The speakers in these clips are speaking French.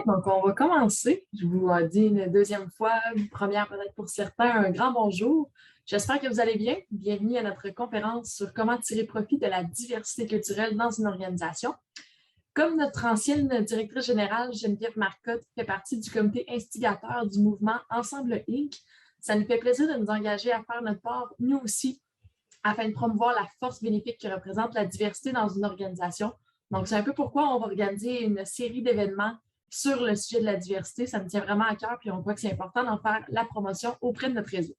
donc on va commencer. Je vous dis une deuxième fois, une première peut-être pour certains, un grand bonjour. J'espère que vous allez bien. Bienvenue à notre conférence sur comment tirer profit de la diversité culturelle dans une organisation. Comme notre ancienne directrice générale, Geneviève Marcotte, fait partie du comité instigateur du mouvement Ensemble Inc., ça nous fait plaisir de nous engager à faire notre part, nous aussi, afin de promouvoir la force bénéfique que représente la diversité dans une organisation. Donc, c'est un peu pourquoi on va organiser une série d'événements sur le sujet de la diversité. Ça me tient vraiment à cœur, puis on voit que c'est important d'en faire la promotion auprès de notre réseau.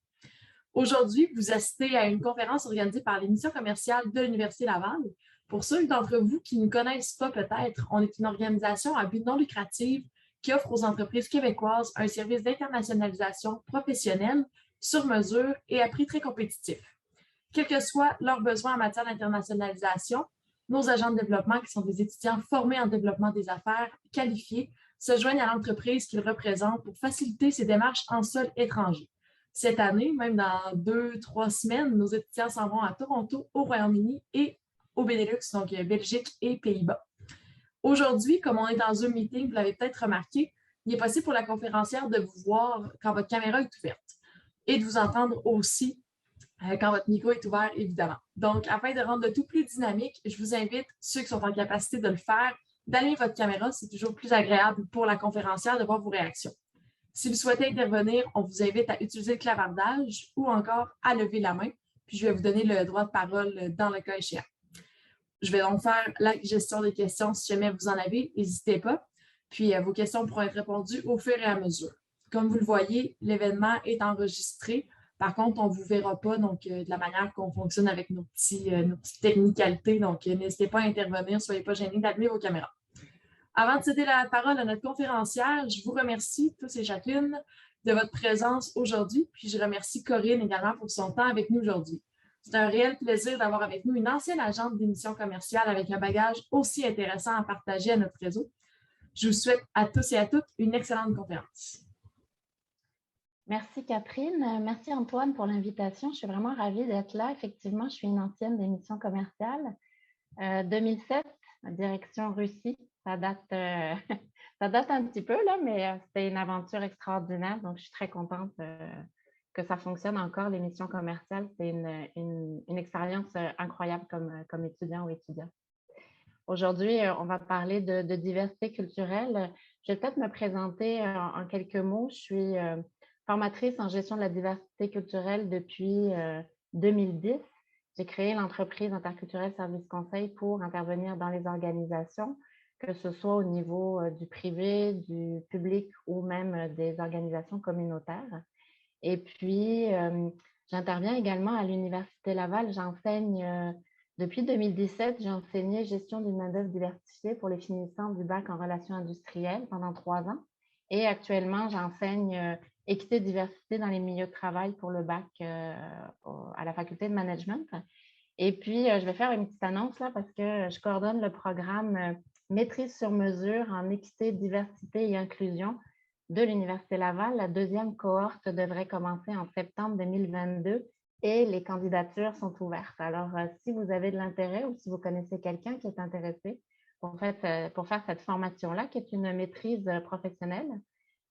Aujourd'hui, vous assistez à une conférence organisée par les missions commerciales de l'Université Laval. Pour ceux d'entre vous qui ne connaissent pas peut-être, on est une organisation à but non lucratif qui offre aux entreprises québécoises un service d'internationalisation professionnelle sur mesure et à prix très compétitif. Quels que soient leurs besoins en matière d'internationalisation, nos agents de développement, qui sont des étudiants formés en développement des affaires, qualifiés, se joignent à l'entreprise qu'ils représentent pour faciliter ces démarches en sol étranger. Cette année, même dans 2-3 semaines, nos étudiants s'en vont à Toronto, au Royaume-Uni et au Benelux, donc Belgique et Pays-Bas. Aujourd'hui, comme on est dans un meeting, vous l'avez peut-être remarqué, il est possible pour la conférencière de vous voir quand votre caméra est ouverte et de vous entendre aussi quand votre micro est ouvert, évidemment. Donc, afin de rendre le tout plus dynamique, je vous invite, ceux qui sont en capacité de le faire, d'allumer votre caméra. C'est toujours plus agréable pour la conférencière de voir vos réactions. Si vous souhaitez intervenir, on vous invite à utiliser le clavardage ou encore à lever la main, puis je vais vous donner le droit de parole dans le cas échéant. Je vais donc faire la gestion des questions. Si jamais vous en avez, n'hésitez pas. Puis vos questions pourront être répondues au fur et à mesure. Comme vous le voyez, l'événement est enregistré. Par contre, on ne vous verra pas donc, de la manière qu'on fonctionne avec nos petites technicalités. Donc, n'hésitez pas à intervenir. Soyez pas gênés d'allumer vos caméras. Avant de céder la parole à notre conférencière, je vous remercie tous et chacune de votre présence aujourd'hui. Puis, je remercie Corinne également pour son temps avec nous aujourd'hui. C'est un réel plaisir d'avoir avec nous une ancienne agente d'émissions commerciales avec un bagage aussi intéressant à partager à notre réseau. Je vous souhaite à tous et à toutes une excellente conférence. Merci Catherine. Merci Antoine pour l'invitation. Je suis vraiment ravie d'être là. Effectivement, je suis une ancienne d'émissions commerciales. 2007, direction Russie. Ça date, ça date un petit peu, là, mais c'était une aventure extraordinaire. Donc, je suis très contente que ça fonctionne encore, l'émission commerciale. C'est une expérience incroyable comme étudiant ou étudiant. Aujourd'hui, on va parler de diversité culturelle. Je vais peut-être me présenter en quelques mots. Je suis formatrice en gestion de la diversité culturelle depuis 2010. J'ai créé l'entreprise Interculturel Service Conseil pour intervenir dans les organisations, que ce soit au niveau du privé, du public ou même des organisations communautaires. Et puis, j'interviens également à l'Université Laval. J'enseigne depuis 2017, j'ai enseigné gestion d'une main-d'œuvre diversifiée pour les finissants du bac en relations industrielles pendant 3 ans. Et actuellement, j'enseigne équité et diversité dans les milieux de travail pour le bac à la faculté de management. Et puis, je vais faire une petite annonce là parce que je coordonne le programme Maîtrise sur mesure en équité, diversité et inclusion de l'Université Laval. La deuxième cohorte devrait commencer en septembre 2022 et les candidatures sont ouvertes. Alors, si vous avez de l'intérêt ou si vous connaissez quelqu'un qui est intéressé pour faire cette formation-là, qui est une maîtrise professionnelle,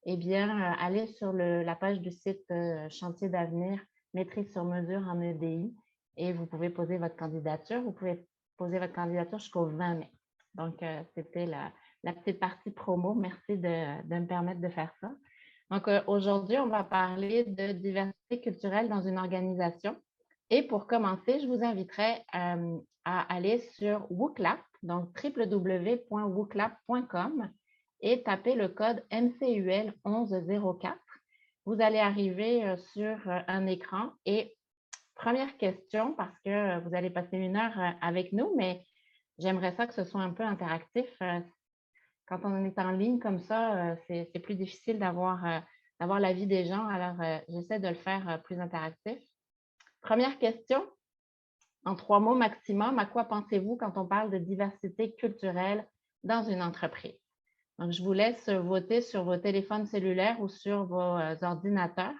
eh bien, allez sur la page du site Chantier d'avenir, Maîtrise sur mesure en EDI, et vous pouvez poser votre candidature. Vous pouvez poser votre candidature jusqu'au 20 mai. Donc, c'était la petite partie promo. Merci de me permettre de faire ça. Donc, aujourd'hui, on va parler de diversité culturelle dans une organisation. Et pour commencer, je vous inviterai à aller sur WooClap, donc www.wooclap.com et taper le code MCUL 1104. Vous allez arriver sur un écran et première question, parce que vous allez passer 1 heure avec nous, mais j'aimerais ça que ce soit un peu interactif. Quand on est en ligne comme ça, c'est plus difficile d'avoir l'avis des gens. Alors, j'essaie de le faire plus interactif. Première question, en 3 mots maximum, à quoi pensez-vous quand on parle de diversité culturelle dans une entreprise? Donc, je vous laisse voter sur vos téléphones cellulaires ou sur vos ordinateurs.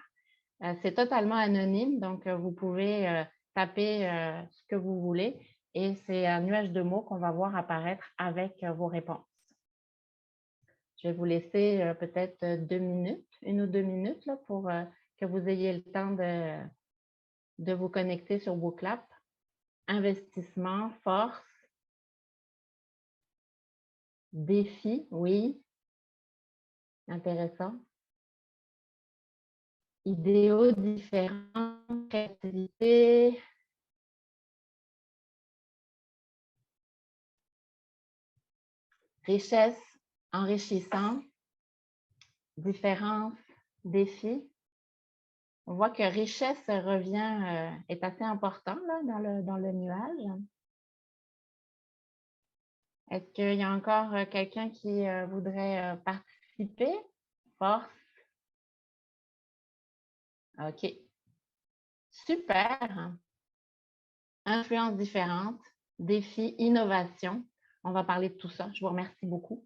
C'est totalement anonyme, donc vous pouvez taper ce que vous voulez et c'est un nuage de mots qu'on va voir apparaître avec vos réponses. Je vais vous laisser peut-être 2 minutes, 1 ou 2 minutes là, pour que vous ayez le temps de vous connecter sur Booklab. Investissement, force, défi, oui, intéressant. Idéaux différents, créativité, richesse, enrichissant, différence, défi. On voit que richesse revient, est assez important là, dans le nuage. Est-ce qu'il y a encore quelqu'un qui voudrait participer? Force. OK. Super. Influence différente, défi, innovation. On va parler de tout ça. Je vous remercie beaucoup.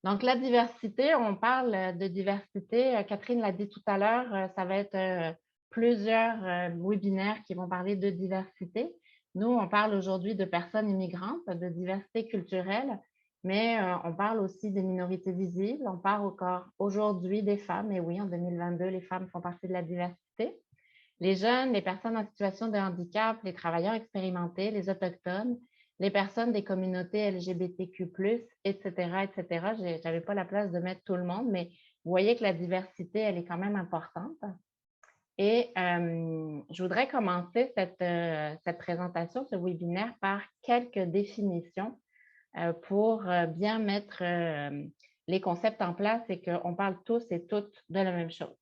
Donc, la diversité, on parle de diversité. Catherine l'a dit tout à l'heure, ça va être plusieurs webinaires qui vont parler de diversité. Nous, on parle aujourd'hui de personnes immigrantes, de diversité culturelle, mais on parle aussi des minorités visibles. On parle encore aujourd'hui des femmes. Et oui, en 2022, les femmes font partie de la diversité. Les jeunes, les personnes en situation de handicap, les travailleurs expérimentés, les autochtones, les personnes des communautés LGBTQ+, etc., etc. Je n'avais pas la place de mettre tout le monde, mais vous voyez que la diversité, elle est quand même importante. Et je voudrais commencer cette présentation, ce webinaire, par quelques définitions pour bien mettre les concepts en place et qu'on parle tous et toutes de la même chose.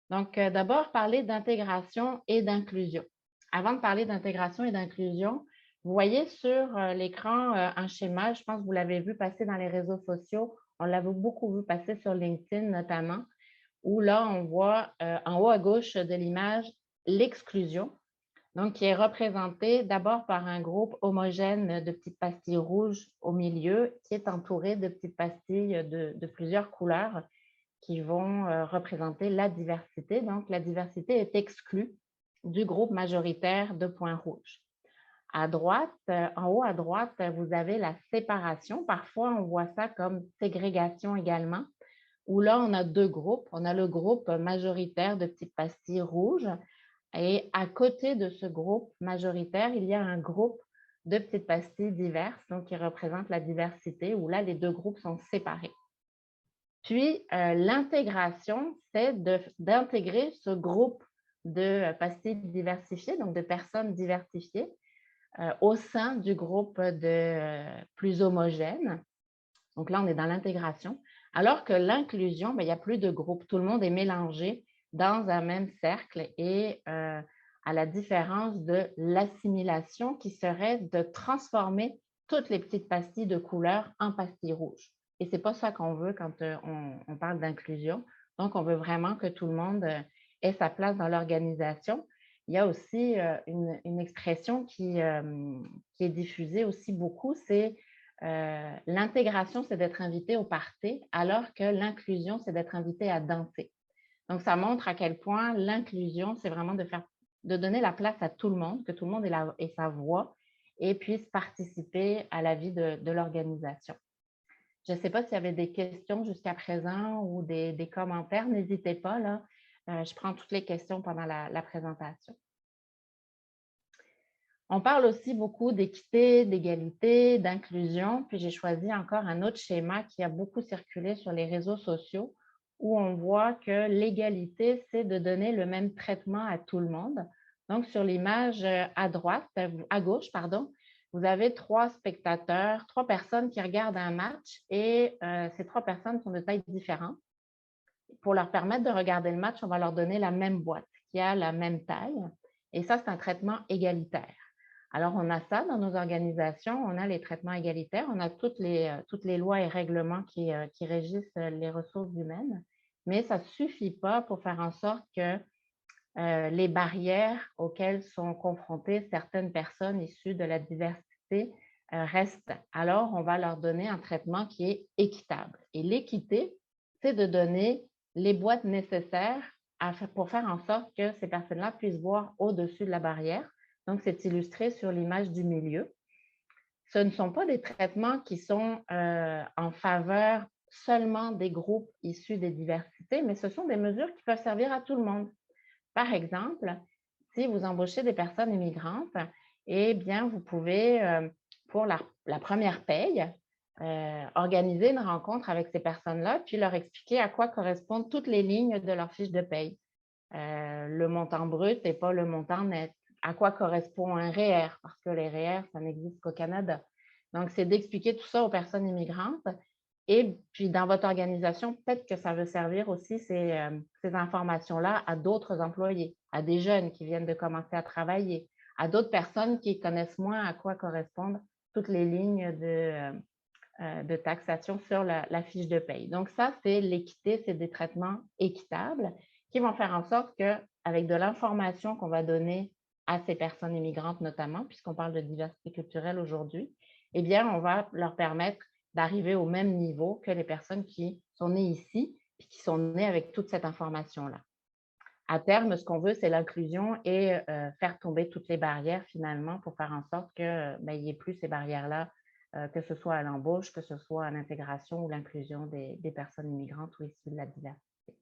Donc, d'abord, parler d'intégration et d'inclusion. Avant de parler d'intégration et d'inclusion, vous voyez sur l'écran un schéma, je pense que vous l'avez vu passer dans les réseaux sociaux, on l'a beaucoup vu passer sur LinkedIn notamment, où là, on voit en haut à gauche de l'image l'exclusion, donc qui est représentée d'abord par un groupe homogène de petites pastilles rouges au milieu, qui est entouré de petites pastilles de plusieurs couleurs, qui vont représenter la diversité. Donc, la diversité est exclue du groupe majoritaire de points rouges. À droite, en haut à droite, vous avez la séparation. Parfois, on voit ça comme ségrégation également, où là, on a deux groupes. On a le groupe majoritaire de petites pastilles rouges et à côté de ce groupe majoritaire, il y a un groupe de petites pastilles diverses, donc qui représente la diversité, où là, les deux groupes sont séparés. Puis, l'intégration, c'est d'intégrer ce groupe de pastilles diversifiées, donc de personnes diversifiées, au sein du groupe plus homogène. Donc là, on est dans l'intégration. Alors que l'inclusion, il n'y a plus de groupe. Tout le monde est mélangé dans un même cercle et à la différence de l'assimilation qui serait de transformer toutes les petites pastilles de couleur en pastilles rouges. Et ce n'est pas ça qu'on veut quand on parle d'inclusion. Donc, on veut vraiment que tout le monde ait sa place dans l'organisation. Il y a aussi une expression qui est diffusée aussi beaucoup, c'est l'intégration, c'est d'être invité au party, alors que l'inclusion, c'est d'être invité à danser. Donc, ça montre à quel point l'inclusion, c'est vraiment de donner la place à tout le monde, que tout le monde ait sa voix et puisse participer à la vie de l'organisation. Je ne sais pas s'il y avait des questions jusqu'à présent ou des commentaires. N'hésitez pas, là. Je prends toutes les questions pendant la présentation. On parle aussi beaucoup d'équité, d'égalité, d'inclusion. Puis j'ai choisi encore un autre schéma qui a beaucoup circulé sur les réseaux sociaux où on voit que l'égalité, c'est de donner le même traitement à tout le monde. Donc, sur l'image à gauche, vous avez 3 spectateurs, 3 personnes qui regardent un match et ces 3 personnes sont de tailles différentes. Pour leur permettre de regarder le match, on va leur donner la même boîte qui a la même taille. Et ça, c'est un traitement égalitaire. Alors, on a ça dans nos organisations, on a les traitements égalitaires, on a toutes les lois et règlements qui régissent les ressources humaines, mais ça ne suffit pas pour faire en sorte que les barrières auxquelles sont confrontées certaines personnes issues de la diversité restent. Alors, on va leur donner un traitement qui est équitable. Et l'équité, c'est de donner les boîtes nécessaires pour faire en sorte que ces personnes-là puissent voir au-dessus de la barrière. Donc, c'est illustré sur l'image du milieu. ce ne sont pas des traitements qui sont en faveur seulement des groupes issus des diversités, mais ce sont des mesures qui peuvent servir à tout le monde. Par exemple, si vous embauchez des personnes immigrantes, eh bien, vous pouvez, pour la première paye, organiser une rencontre avec ces personnes-là, puis leur expliquer à quoi correspondent toutes les lignes de leur fiche de paye. Le montant brut et pas le montant net. À quoi correspond un REER? Parce que les REER, ça n'existe qu'au Canada. Donc, c'est d'expliquer tout ça aux personnes immigrantes. Et puis, dans votre organisation, peut-être que ça veut servir aussi ces informations-là à d'autres employés, à des jeunes qui viennent de commencer à travailler, à d'autres personnes qui connaissent moins à quoi correspondent toutes les lignes de taxation sur la fiche de paye. Donc, ça, c'est l'équité, c'est des traitements équitables qui vont faire en sorte qu'avec de l'information qu'on va donner à ces personnes immigrantes notamment, puisqu'on parle de diversité culturelle aujourd'hui, eh bien, on va leur permettre d'arriver au même niveau que les personnes qui sont nées ici et qui sont nées avec toute cette information-là. À terme, ce qu'on veut, c'est l'inclusion et faire tomber toutes les barrières finalement pour faire en sorte qu'il n'y ait plus ces barrières-là, que ce soit à l'embauche, que ce soit à l'intégration ou l'inclusion des personnes immigrantes ou issues de la diversité.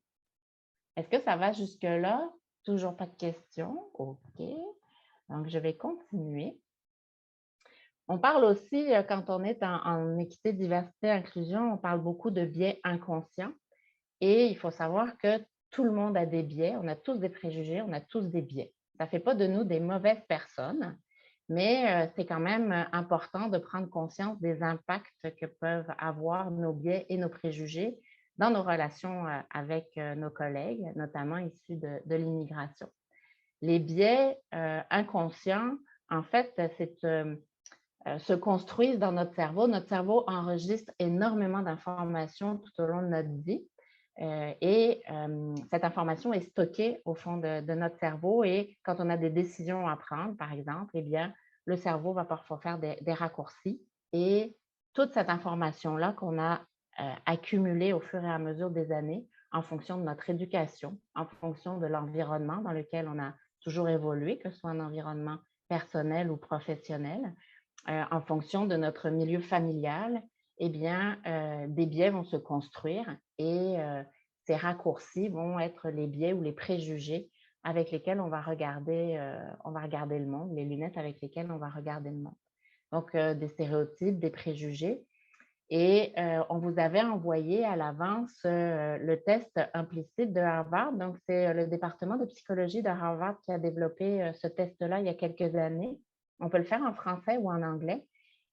Est-ce que ça va jusque-là? Toujours pas de questions? OK. Donc, je vais continuer. On parle aussi, quand on est en équité, diversité, inclusion, on parle beaucoup de biais inconscients. Et il faut savoir que tout le monde a des biais, on a tous des préjugés, on a tous des biais. Ça ne fait pas de nous des mauvaises personnes, mais c'est quand même important de prendre conscience des impacts que peuvent avoir nos biais et nos préjugés dans nos relations avec nos collègues, notamment issus de l'immigration. Les biais inconscients, en fait, se construisent dans notre cerveau. Notre cerveau enregistre énormément d'informations tout au long de notre vie. Et cette information est stockée au fond de notre cerveau et quand on a des décisions à prendre, par exemple, eh bien, le cerveau va parfois faire des raccourcis et toute cette information-là qu'on a accumulée au fur et à mesure des années en fonction de notre éducation, en fonction de l'environnement dans lequel on a toujours évolué, que ce soit un environnement personnel ou professionnel, en fonction de notre milieu familial, eh bien, des biais vont se construire et ces raccourcis vont être les biais ou les préjugés avec lesquels on va regarder le monde, les lunettes avec lesquelles on va regarder le monde. Donc, des stéréotypes, des préjugés. Et on vous avait envoyé à l'avance le test implicite de Harvard. Donc, c'est le département de psychologie de Harvard qui a développé ce test-là il y a quelques années. On peut le faire en français ou en anglais.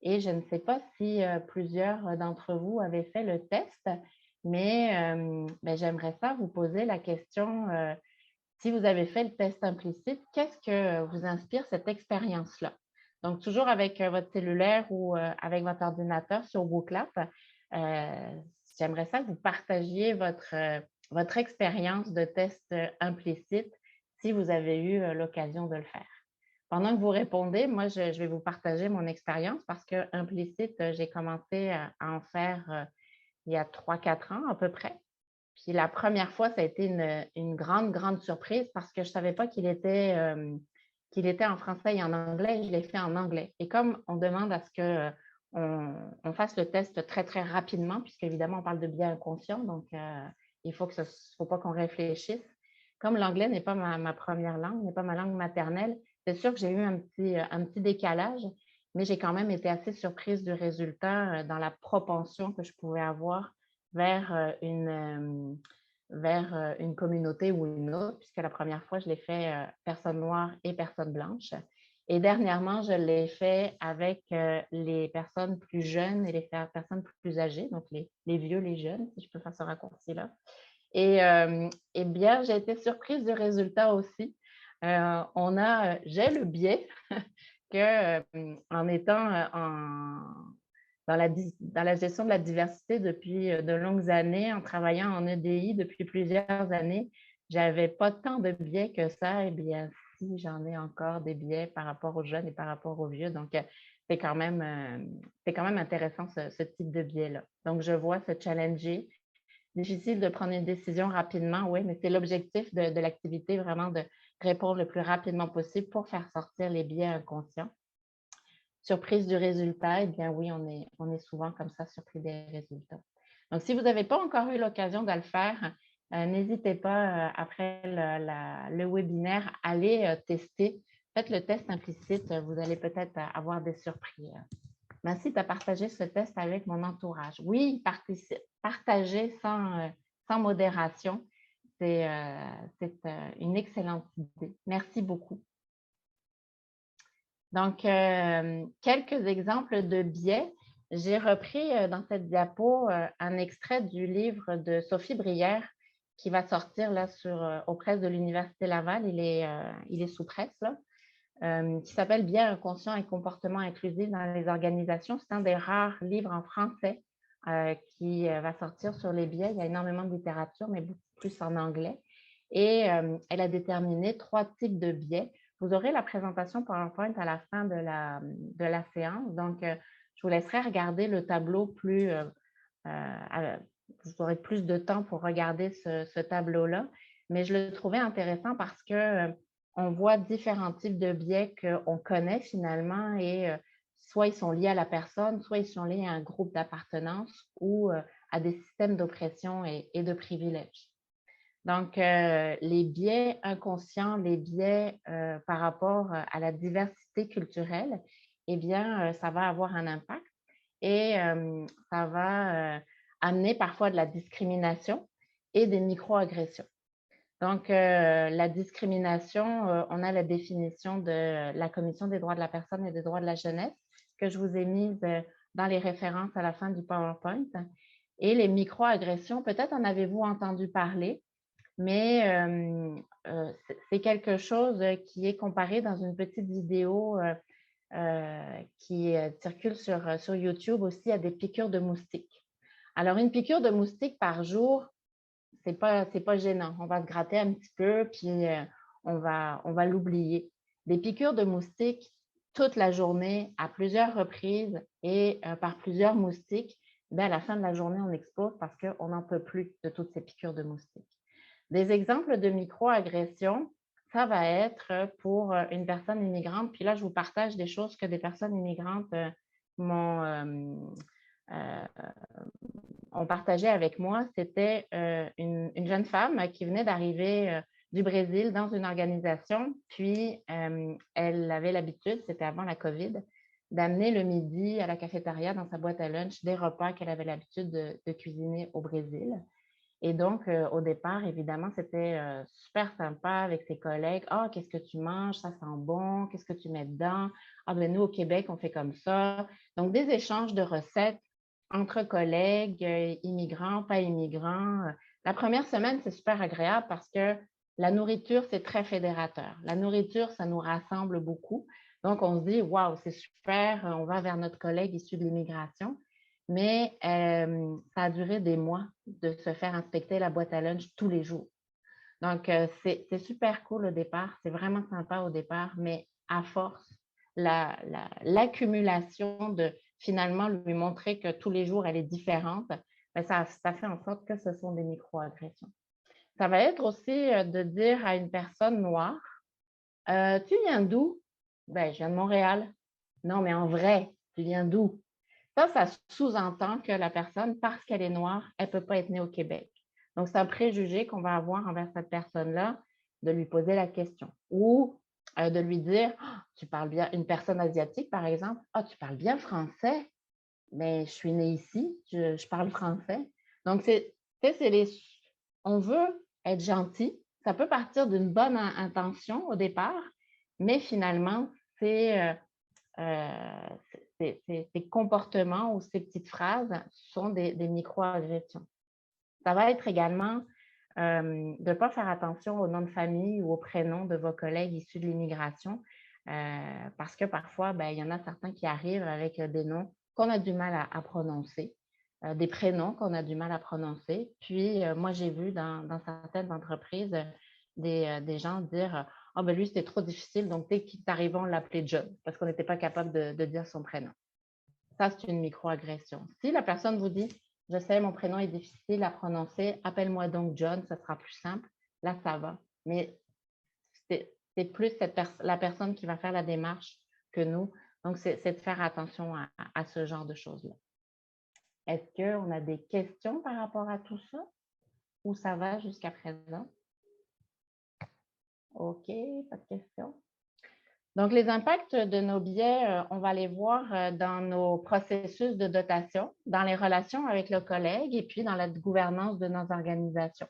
Et je ne sais pas si plusieurs d'entre vous avaient fait le test, mais j'aimerais ça vous poser la question, si vous avez fait le test implicite, qu'est-ce que vous inspire cette expérience-là? Donc, toujours avec votre cellulaire ou avec votre ordinateur sur Booklab, j'aimerais ça que vous partagiez votre expérience de test implicite si vous avez eu l'occasion de le faire. Pendant que vous répondez, moi, je vais vous partager mon expérience parce que implicite, j'ai commencé à en faire il y a 3-4 ans à peu près. Puis la première fois, ça a été une grande, grande surprise parce que je ne savais pas qu'il était en français et en anglais. Je l'ai fait en anglais. Et comme on demande à ce qu'on fasse le test très, très rapidement, puisqu'évidemment, on parle de biais inconscients, donc il faut pas qu'on réfléchisse. Comme l'anglais n'est pas ma première langue, n'est pas ma langue maternelle, c'est sûr que j'ai eu un petit décalage, mais j'ai quand même été assez surprise du résultat dans la propension que je pouvais avoir vers une communauté ou une autre, puisque la première fois, je l'ai fait personne noire et personne blanche. Et dernièrement, je l'ai fait avec les personnes plus jeunes et les personnes plus âgées, donc les vieux, les jeunes, si je peux faire ce raccourci-là. Et eh bien, j'ai été surprise du résultat aussi. J'ai le biais que en étant dans la gestion de la diversité depuis de longues années, en travaillant en EDI depuis plusieurs années, je n'avais pas tant de biais que ça. Eh bien, si, j'en ai encore des biais par rapport aux jeunes et par rapport aux vieux. Donc, c'est quand même intéressant ce type de biais-là. Donc, je vois se challenger. Difficile de prendre une décision rapidement, oui, mais c'est l'objectif de l'activité, vraiment de répondre le plus rapidement possible pour faire sortir les biais inconscients. surprise du résultat, eh bien oui, on est souvent comme ça surpris des résultats. Donc, si vous n'avez pas encore eu l'occasion de le faire, n'hésitez pas, après le webinaire, allez tester. Faites le test implicite, vous allez peut-être avoir des surprises. Merci de partager ce test avec mon entourage. Oui, partager sans modération, c'est une excellente idée. Merci beaucoup. Donc, quelques exemples de biais. J'ai repris dans cette diapo un extrait du livre de Sophie Brière qui va sortir là aux presses de l'Université Laval. Il est sous presse, là, qui s'appelle « Biais inconscient et comportement inclusif dans les organisations ». C'est un des rares livres en français qui va sortir sur les biais. Il y a énormément de littérature, mais beaucoup plus en anglais. Et elle a déterminé 3 types de biais. Vous aurez la présentation PowerPoint à la fin de la séance. Donc, je vous laisserai regarder le tableau vous aurez plus de temps pour regarder ce tableau-là. Mais je le trouvais intéressant parce que on voit différents types de biais qu'on connaît finalement et soit ils sont liés à la personne, soit ils sont liés à un groupe d'appartenance ou à des systèmes d'oppression et de privilèges. Donc, les biais inconscients, les biais par rapport à la diversité culturelle, eh bien, ça va avoir un impact et ça va amener parfois de la discrimination et des microagressions. Donc, la discrimination, on a la définition de la Commission des droits de la personne et des droits de la jeunesse que je vous ai mise dans les références à la fin du PowerPoint. Et les microagressions, peut-être en avez-vous entendu parler, mais c'est quelque chose qui est comparé dans une petite vidéo qui circule sur YouTube aussi à des piqûres de moustiques. Alors, une piqûre de moustique par jour, c'est pas gênant. On va se gratter un petit peu, puis on va l'oublier. Des piqûres de moustiques toute la journée, à plusieurs reprises et par plusieurs moustiques, bien, à la fin de la journée, on explose parce qu'on n'en peut plus de toutes ces piqûres de moustiques. Des exemples de microagressions, ça va être pour une personne immigrante. Puis là, je vous partage des choses que des personnes immigrantes ont partagé avec moi. C'était une jeune femme qui venait d'arriver du Brésil dans une organisation. Puis, elle avait l'habitude, c'était avant la COVID, d'amener le midi à la cafétéria dans sa boîte à lunch des repas qu'elle avait l'habitude de cuisiner au Brésil. Et donc, au départ, évidemment, c'était super sympa avec ses collègues. « Ah, qu'est-ce que tu manges? Ça sent bon. Qu'est-ce que tu mets dedans? Ah, ben nous, au Québec, on fait comme ça. » Donc, des échanges de recettes entre collègues, immigrants, pas immigrants. La première semaine, c'est super agréable parce que la nourriture, c'est très fédérateur. La nourriture, ça nous rassemble beaucoup. Donc, on se dit, « Waouh, c'est super, on va vers notre collègue issu de l'immigration. » Mais ça a duré des mois de se faire inspecter la boîte à lunch tous les jours. Donc, c'est super cool au départ, c'est vraiment sympa au départ, mais à force, l'accumulation de finalement lui montrer que tous les jours, elle est différente, bien, ça fait en sorte que ce sont des microagressions. Ça va être aussi de dire à une personne noire, « Tu viens d'où? » « Ben, je viens de Montréal. » « Non, mais en vrai, tu viens d'où? » Ça sous-entend que la personne, parce qu'elle est noire, elle ne peut pas être née au Québec. Donc, c'est un préjugé qu'on va avoir envers cette personne-là de lui poser la question ou de lui dire « Tu parles bien, une personne asiatique, par exemple, « Ah, tu parles bien français? Mais je suis née ici, je parle français. » Donc, on veut être gentil. Ça peut partir d'une bonne intention au départ, mais finalement, ces comportements ou ces petites phrases sont des micro-agressions. Ça va être également de ne pas faire attention au nom de famille ou au prénom de vos collègues issus de l'immigration parce que parfois, il y en a certains qui arrivent avec des noms qu'on a du mal à prononcer, des prénoms qu'on a du mal à prononcer. Puis, moi, j'ai vu dans certaines entreprises des gens dire « Ah, ben lui, c'était trop difficile, donc dès qu'il est arrivé, on l'appelait John parce qu'on n'était pas capable de dire son prénom. » Ça, c'est une microagression. Si la personne vous dit « Je sais, mon prénom est difficile à prononcer, appelle-moi donc John, ça sera plus simple », là, ça va. Mais c'est plus la personne qui va faire la démarche que nous Donc, c'est de faire attention à ce genre de choses-là. Est-ce qu'on a des questions par rapport à tout ça ou ça va jusqu'à présent? OK, pas de questions. Donc, les impacts de nos biais, on va les voir dans nos processus de dotation, dans les relations avec le collègue et puis dans la gouvernance de nos organisations.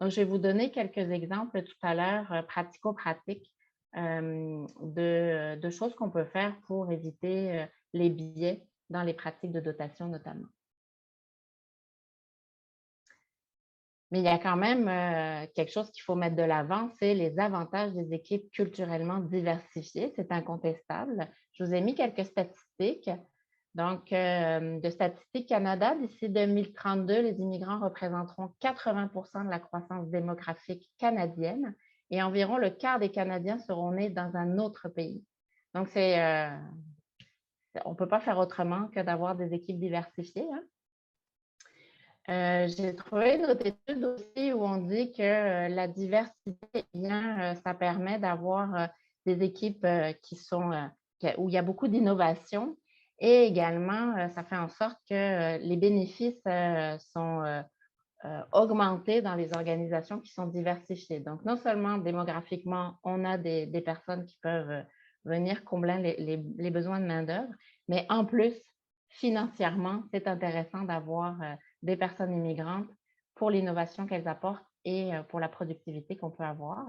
Donc, je vais vous donner quelques exemples tout à l'heure pratico-pratiques de choses qu'on peut faire pour éviter les biais dans les pratiques de dotation notamment. Mais il y a quand même quelque chose qu'il faut mettre de l'avant, c'est les avantages des équipes culturellement diversifiées. C'est incontestable. Je vous ai mis quelques statistiques. Donc, de Statistique Canada, d'ici 2032, les immigrants représenteront 80% de la croissance démographique canadienne et environ le quart des Canadiens seront nés dans un autre pays. Donc, on ne peut pas faire autrement que d'avoir des équipes diversifiées, hein. J'ai trouvé une autre étude aussi où on dit que la diversité, ça permet d'avoir des équipes où il y a beaucoup d'innovation et également, ça fait en sorte que les bénéfices sont augmentés dans les organisations qui sont diversifiées. Donc, non seulement démographiquement, on a des personnes qui peuvent venir combler les besoins de main-d'œuvre, mais en plus, financièrement, c'est intéressant d'avoir des personnes immigrantes pour l'innovation qu'elles apportent et pour la productivité qu'on peut avoir.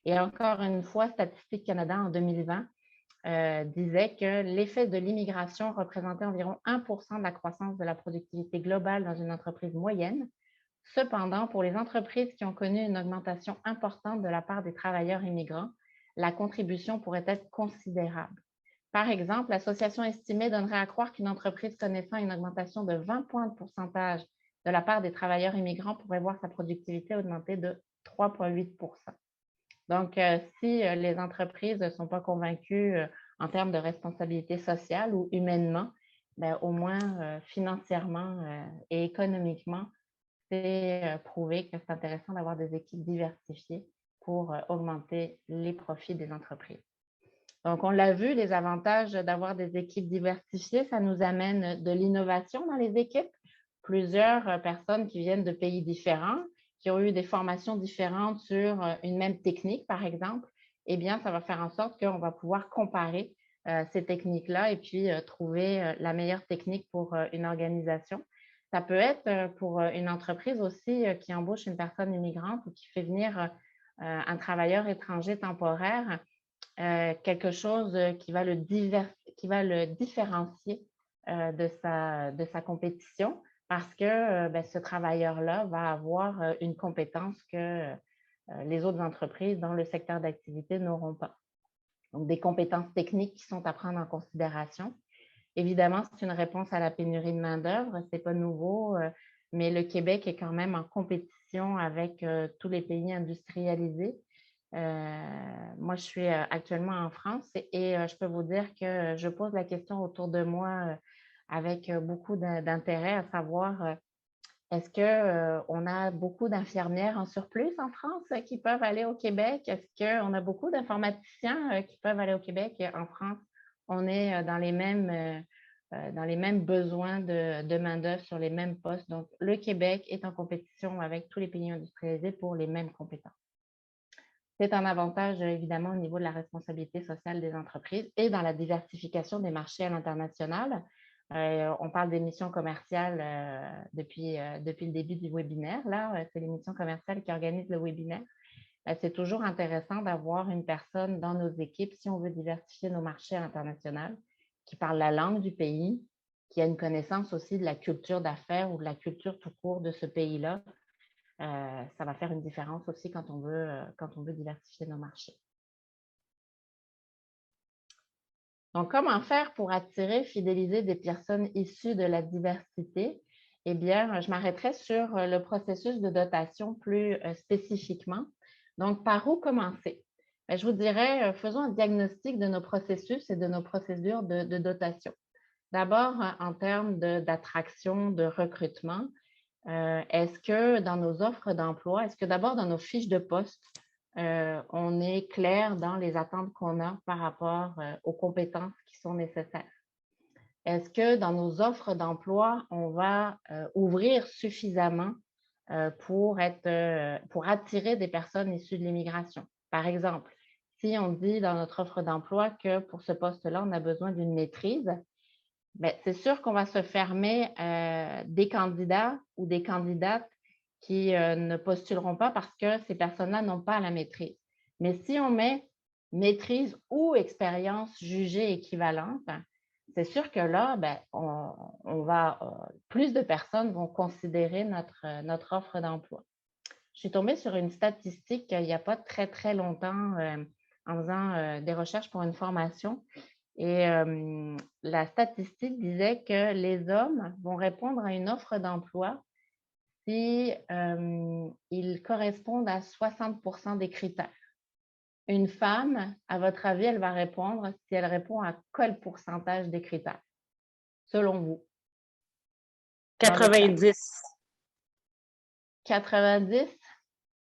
Et encore une fois, Statistique Canada en 2020 disait que l'effet de l'immigration représentait environ 1% de la croissance de la productivité globale dans une entreprise moyenne. Cependant, pour les entreprises qui ont connu une augmentation importante de la part des travailleurs immigrants, la contribution pourrait être considérable. Par exemple, l'association estimée donnerait à croire qu'une entreprise connaissant une augmentation de 20 points de pourcentage de la part des travailleurs immigrants pourrait voir sa productivité augmenter de 3,8%. Donc, si les entreprises ne sont pas convaincues en termes de responsabilité sociale ou humainement, bien, au moins financièrement et économiquement, c'est prouvé que c'est intéressant d'avoir des équipes diversifiées pour augmenter les profits des entreprises. Donc, on l'a vu, les avantages d'avoir des équipes diversifiées, ça nous amène de l'innovation dans les équipes. Plusieurs personnes qui viennent de pays différents, qui ont eu des formations différentes sur une même technique, par exemple, eh bien, ça va faire en sorte qu'on va pouvoir comparer ces techniques-là et puis trouver la meilleure technique pour une organisation. Ça peut être pour une entreprise aussi qui embauche une personne immigrante ou qui fait venir un travailleur étranger temporaire, quelque chose qui va le différencier de sa compétition parce que ce travailleur-là va avoir une compétence que les autres entreprises dans le secteur d'activité n'auront pas. Donc, des compétences techniques qui sont à prendre en considération. Évidemment, c'est une réponse à la pénurie de main-d'œuvre, ce n'est pas nouveau, mais le Québec est quand même en compétition avec tous les pays industrialisés. Moi, je suis actuellement en France et je peux vous dire que je pose la question autour de moi avec beaucoup d'intérêt, à savoir est-ce qu'on a beaucoup d'infirmières en surplus en France qui peuvent aller au Québec? Est-ce qu'on a beaucoup d'informaticiens qui peuvent aller au Québec? En France, on est dans les mêmes besoins de main-d'œuvre sur les mêmes postes. Donc, le Québec est en compétition avec tous les pays industrialisés pour les mêmes compétences. C'est un avantage, évidemment, au niveau de la responsabilité sociale des entreprises et dans la diversification des marchés à l'international. On parle des missions commerciales depuis le début du webinaire. Là, c'est les missions commerciales qui organisent le webinaire. C'est toujours intéressant d'avoir une personne dans nos équipes, si on veut diversifier nos marchés à l'international, qui parle la langue du pays, qui a une connaissance aussi de la culture d'affaires ou de la culture tout court de ce pays-là. Ça va faire une différence aussi quand on veut diversifier nos marchés. Donc, comment faire pour attirer, fidéliser des personnes issues de la diversité? Eh bien, je m'arrêterai sur le processus de dotation plus spécifiquement. Donc, par où commencer? Bien, je vous dirais, faisons un diagnostic de nos processus et de nos procédures de dotation. D'abord, en termes d'attraction, de recrutement, est-ce que dans nos offres d'emploi, est-ce que d'abord dans nos fiches de poste, on est clair dans les attentes qu'on a par rapport aux compétences qui sont nécessaires. Est-ce que dans nos offres d'emploi, on va ouvrir suffisamment pour attirer des personnes issues de l'immigration? Par exemple, si on dit dans notre offre d'emploi que pour ce poste-là, on a besoin d'une maîtrise, ben, c'est sûr qu'on va se fermer des candidats ou des candidates qui ne postuleront pas parce que ces personnes-là n'ont pas la maîtrise. Mais si on met maîtrise ou expérience jugée équivalente, c'est sûr que là, ben, plus de personnes vont considérer notre offre d'emploi. Je suis tombée sur une statistique il n'y a pas très, très longtemps en faisant des recherches pour une formation. Et la statistique disait que les hommes vont répondre à une offre d'emploi si ils correspondent à 60% des critères. Une femme, à votre avis, elle va répondre si elle répond à quel pourcentage des critères, selon vous? 90. 90?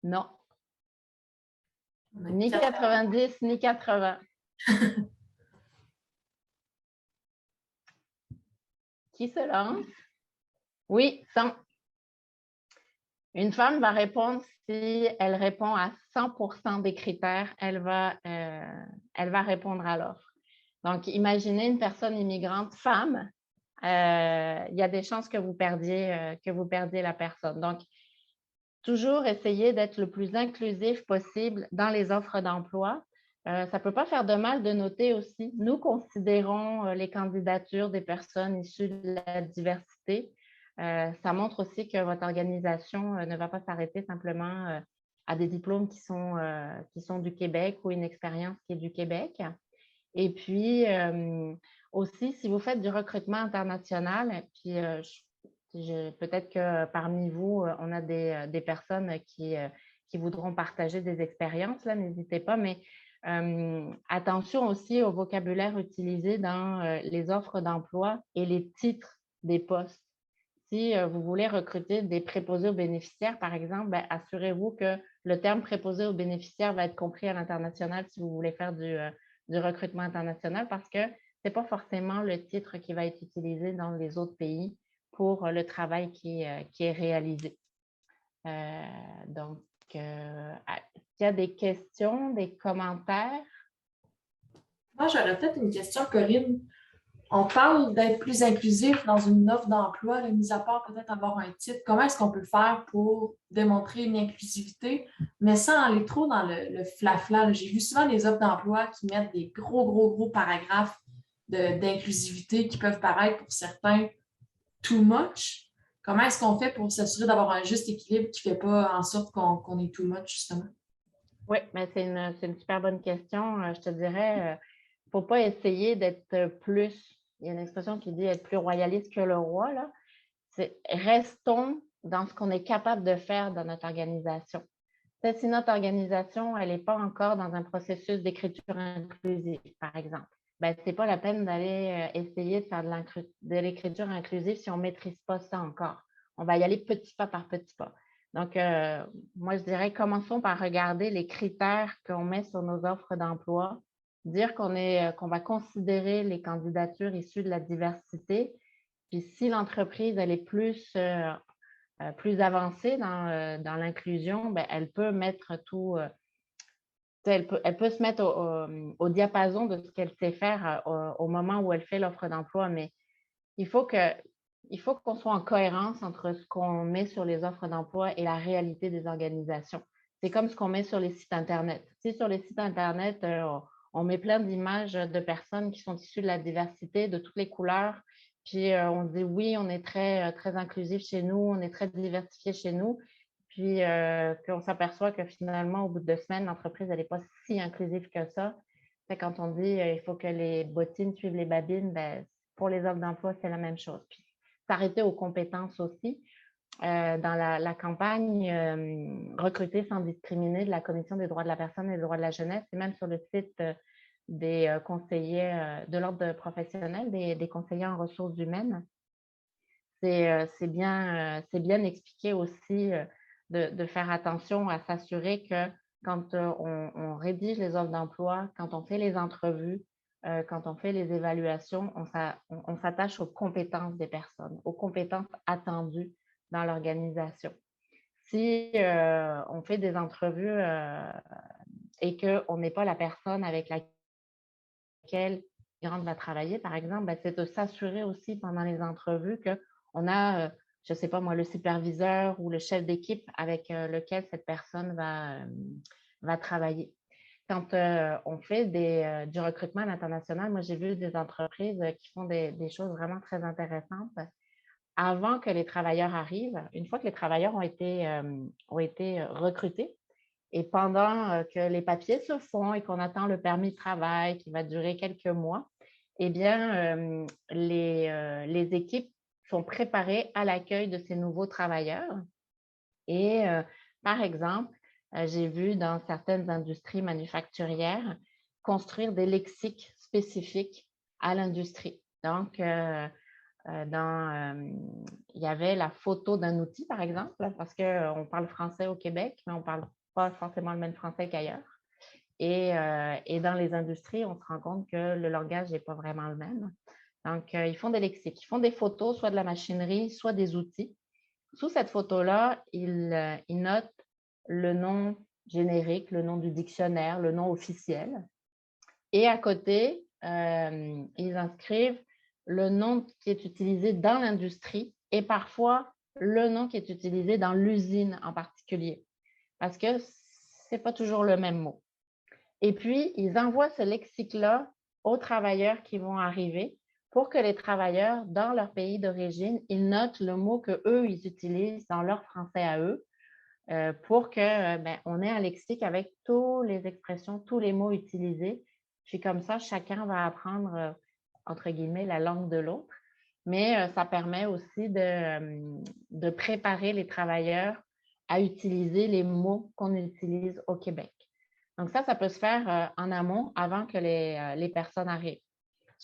Non. Ni 90, ni 80. Qui se lance? Oui, 100. Une femme va répondre si elle répond à 100% des critères, elle va répondre à l'offre. Donc, imaginez une personne immigrante femme, il y a des chances que vous perdiez la personne. Donc, toujours essayer d'être le plus inclusif possible dans les offres d'emploi. Ça ne peut pas faire de mal de noter aussi. Nous considérons les candidatures des personnes issues de la diversité. Ça montre aussi que votre organisation ne va pas s'arrêter simplement à des diplômes qui sont du Québec ou une expérience qui est du Québec. Et puis, aussi, si vous faites du recrutement international, puis peut-être que parmi vous, on a des personnes qui voudront partager des expériences, là, n'hésitez pas, mais attention aussi au vocabulaire utilisé dans les offres d'emploi et les titres des postes. Si vous voulez recruter des préposés aux bénéficiaires, par exemple, ben, assurez-vous que le terme préposé aux bénéficiaires va être compris à l'international si vous voulez faire du recrutement international parce que ce n'est pas forcément le titre qui va être utilisé dans les autres pays pour le travail qui est réalisé. Donc, est-ce qu'il y a des questions, des commentaires? Moi, j'aurais peut-être une question, Corinne. On parle d'être plus inclusif dans une offre d'emploi, mis à part peut-être avoir un titre. Comment est-ce qu'on peut le faire pour démontrer une inclusivité, mais sans aller trop dans le flafla? J'ai vu souvent des offres d'emploi qui mettent des gros paragraphes d'inclusivité qui peuvent paraître pour certains too much. Comment est-ce qu'on fait pour s'assurer d'avoir un juste équilibre qui ne fait pas en sorte qu'on est too much, justement? Oui, mais c'est une super bonne question. Je te dirais, il ne faut pas essayer d'être plus, il y a une expression qui dit être plus royaliste que le roi, là. Restons dans ce qu'on est capable de faire dans notre organisation. Si notre organisation, elle n'est pas encore dans un processus d'écriture inclusive, par exemple, ben, ce n'est pas la peine d'aller essayer de faire de l'écriture inclusive si on ne maîtrise pas ça encore. On va y aller petit pas par petit pas. Donc, moi, je dirais, commençons par regarder les critères qu'on met sur nos offres d'emploi, dire qu'on va considérer les candidatures issues de la diversité. Puis si l'entreprise, elle est plus avancée dans l'inclusion, ben, elle peut mettre tout, elle peut se mettre au diapason de ce qu'elle sait faire au moment où elle fait l'offre d'emploi, mais il faut qu'on soit en cohérence entre ce qu'on met sur les offres d'emploi et la réalité des organisations. C'est comme ce qu'on met sur les sites Internet. Si sur les sites Internet, on met plein d'images de personnes qui sont issues de la diversité, de toutes les couleurs, puis on dit oui, on est très, très inclusif chez nous, on est très diversifié chez nous, puis qu'on s'aperçoit que finalement, au bout de 2 semaines, l'entreprise, elle n'est pas si inclusive que ça. Quand on dit il faut que les bottines suivent les babines, ben, pour les offres d'emploi, c'est la même chose. Puis, s'arrêter aux compétences aussi. Dans la campagne Recruter sans discriminer de la Commission des droits de la personne et des droits de la jeunesse, et même sur le site des conseillers de l'ordre professionnel, des conseillers en ressources humaines, c'est bien expliqué aussi de faire attention à s'assurer que quand on rédige les offres d'emploi, quand on fait les entrevues, quand on fait les évaluations, on s'attache aux compétences des personnes, aux compétences attendues dans l'organisation. Si on fait des entrevues et qu'on n'est pas la personne avec laquelle grande va travailler, par exemple, ben, c'est de s'assurer aussi pendant les entrevues qu'on a, je ne sais pas moi, le superviseur ou le chef d'équipe avec lequel cette personne va travailler. Quand on fait du recrutement à l'international, moi, j'ai vu des entreprises qui font des choses vraiment très intéressantes. Avant que les travailleurs arrivent, une fois que les travailleurs ont été recrutés, et pendant que les papiers se font et qu'on attend le permis de travail qui va durer quelques mois, eh bien, les équipes sont préparées à l'accueil de ces nouveaux travailleurs. Et par exemple, j'ai vu dans certaines industries manufacturières construire des lexiques spécifiques à l'industrie. Donc, il y avait la photo d'un outil, par exemple, parce qu'on parle français au Québec, mais on ne parle pas forcément le même français qu'ailleurs. Et dans les industries, on se rend compte que le langage n'est pas vraiment le même. Donc, ils font des lexiques, ils font des photos, soit de la machinerie, soit des outils. Sous cette photo-là, ils notent le nom générique, le nom du dictionnaire, le nom officiel. Et à côté, ils inscrivent le nom qui est utilisé dans l'industrie et parfois le nom qui est utilisé dans l'usine en particulier, parce que ce n'est pas toujours le même mot. Et puis, ils envoient ce lexique-là aux travailleurs qui vont arriver pour que les travailleurs, dans leur pays d'origine, ils notent le mot qu'eux, ils utilisent dans leur français à eux, pour que on ait un lexique avec toutes les expressions, tous les mots utilisés. Puis comme ça, chacun va apprendre, entre guillemets, la langue de l'autre. Mais ça permet aussi de préparer les travailleurs à utiliser les mots qu'on utilise au Québec. Donc ça peut se faire en amont avant que les personnes arrivent.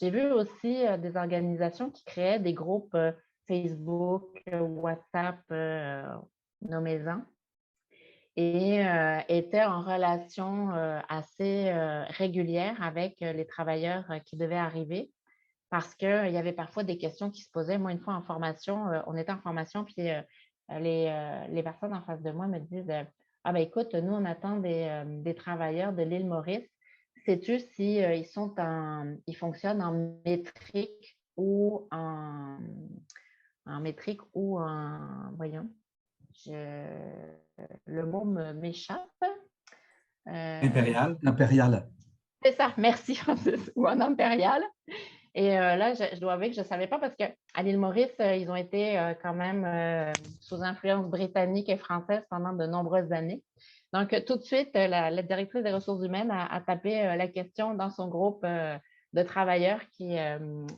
J'ai vu aussi des organisations qui créaient des groupes Facebook, WhatsApp, nommez-en, et étaient en relation assez régulière avec les travailleurs qui devaient arriver parce qu'il y avait parfois des questions qui se posaient. Moi, une fois en formation, on était en formation, puis les personnes en face de moi me disent ah ben écoute, nous, on attend des travailleurs de l'île Maurice. Sais-tu si ils fonctionnent en métrique ou en métrique ou en, voyons, le mot m'échappe. Impérial. Impérial. C'est ça, merci, Francis, ou en impérial. Et là, je dois avouer que je ne savais pas parce qu'à l'île Maurice, ils ont été quand même sous influence britannique et française pendant de nombreuses années. Donc, tout de suite, la directrice des ressources humaines a tapé la question dans son groupe de travailleurs qui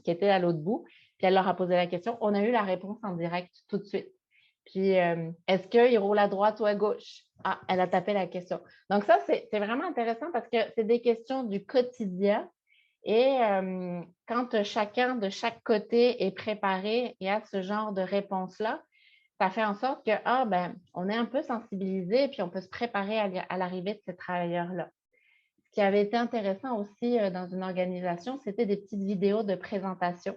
étaient à l'autre bout. Puis elle leur a posé la question. On a eu la réponse en direct tout de suite. Puis, est-ce qu'il roule à droite ou à gauche? Ah, elle a tapé la question. Donc, ça, c'est vraiment intéressant parce que c'est des questions du quotidien. Et quand chacun de chaque côté est préparé et a ce genre de réponse-là, ça fait en sorte que, on est un peu sensibilisé et puis on peut se préparer à l'arrivée de ces travailleurs-là. Ce qui avait été intéressant aussi dans une organisation, c'était des petites vidéos de présentation.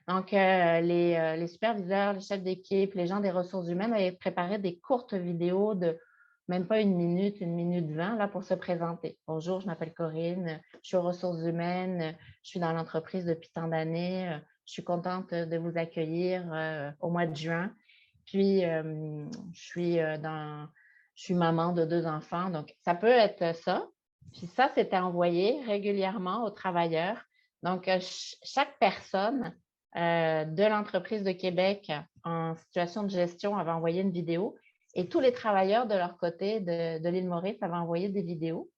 Donc, les superviseurs, les chefs d'équipe, les gens des ressources humaines avaient préparé des courtes vidéos de même pas 1 minute 20 là, pour se présenter. Bonjour, je m'appelle Corinne, je suis aux ressources humaines, je suis dans l'entreprise depuis tant d'années, je suis contente de vous accueillir au mois de juin. Puis, je suis maman de 2 enfants, donc ça peut être ça. Puis ça, c'était envoyé régulièrement aux travailleurs. Donc, chaque personne de l'entreprise de Québec en situation de gestion avait envoyé une vidéo et tous les travailleurs de leur côté de l'île Maurice avaient envoyé des vidéos.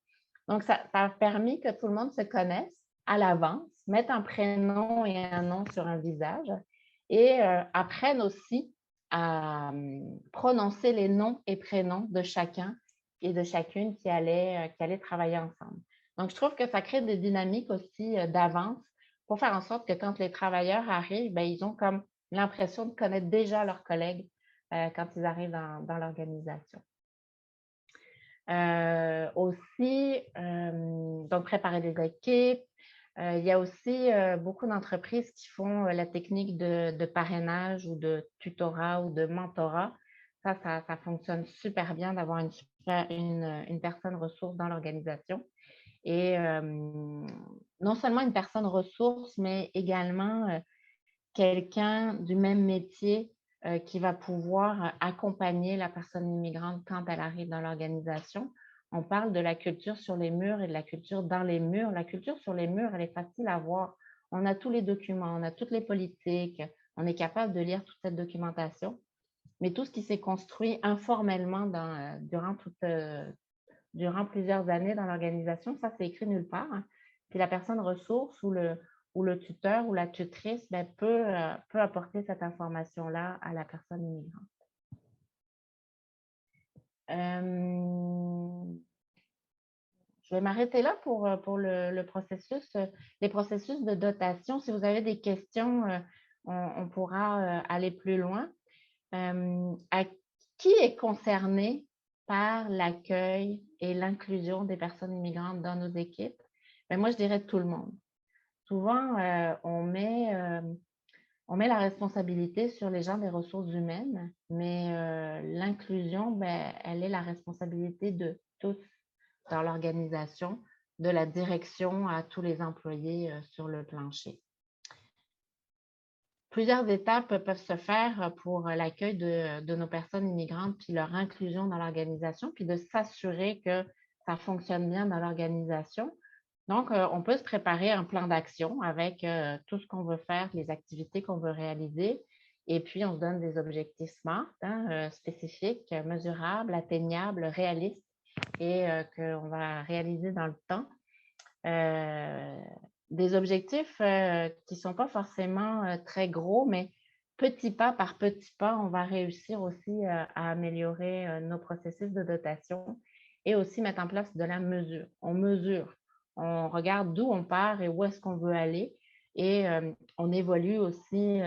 Donc, ça a permis que tout le monde se connaisse à l'avance, mette un prénom et un nom sur un visage et apprenne aussi à prononcer les noms et prénoms de chacun et de chacune qui allait travailler ensemble. Donc, je trouve que ça crée des dynamiques aussi d'avance pour faire en sorte que quand les travailleurs arrivent, ils ont comme l'impression de connaître déjà leurs collègues quand ils arrivent dans l'organisation. Aussi, donc préparer des équipes. Il y a aussi beaucoup d'entreprises qui font la technique de parrainage ou de tutorat ou de mentorat. Ça fonctionne super bien d'avoir une personne ressource dans l'organisation. Et non seulement une personne ressource, mais également quelqu'un du même métier qui va pouvoir accompagner la personne immigrante quand elle arrive dans l'organisation. On parle de la culture sur les murs et de la culture dans les murs. La culture sur les murs, elle est facile à voir. On a tous les documents, on a toutes les politiques, on est capable de lire toute cette documentation. Mais tout ce qui s'est construit informellement durant plusieurs années dans l'organisation, ça, c'est écrit nulle part. Puis la personne ressource ou le tuteur ou la tutrice peut apporter cette information-là à la personne immigrante. Je vais m'arrêter là pour le processus, les processus de dotation. Si vous avez des questions, on pourra aller plus loin. Qui est concerné par l'accueil et l'inclusion des personnes immigrantes dans nos équipes? Moi, je dirais tout le monde. Souvent, on met la responsabilité sur les gens des ressources humaines, mais l'inclusion, elle est la responsabilité de tous dans l'organisation, de la direction à tous les employés sur le plancher. Plusieurs étapes peuvent se faire pour l'accueil de nos personnes immigrantes puis leur inclusion dans l'organisation, puis de s'assurer que ça fonctionne bien dans l'organisation. Donc, on peut se préparer un plan d'action avec tout ce qu'on veut faire, les activités qu'on veut réaliser, et puis on se donne des objectifs SMART, spécifiques, mesurables, atteignables, réalistes, et qu'on va réaliser dans le temps. Des objectifs qui ne sont pas forcément très gros, mais petit pas par petit pas, on va réussir aussi à améliorer nos processus de dotation et aussi mettre en place de la mesure. On mesure, on regarde d'où on part et où est-ce qu'on veut aller et on évolue aussi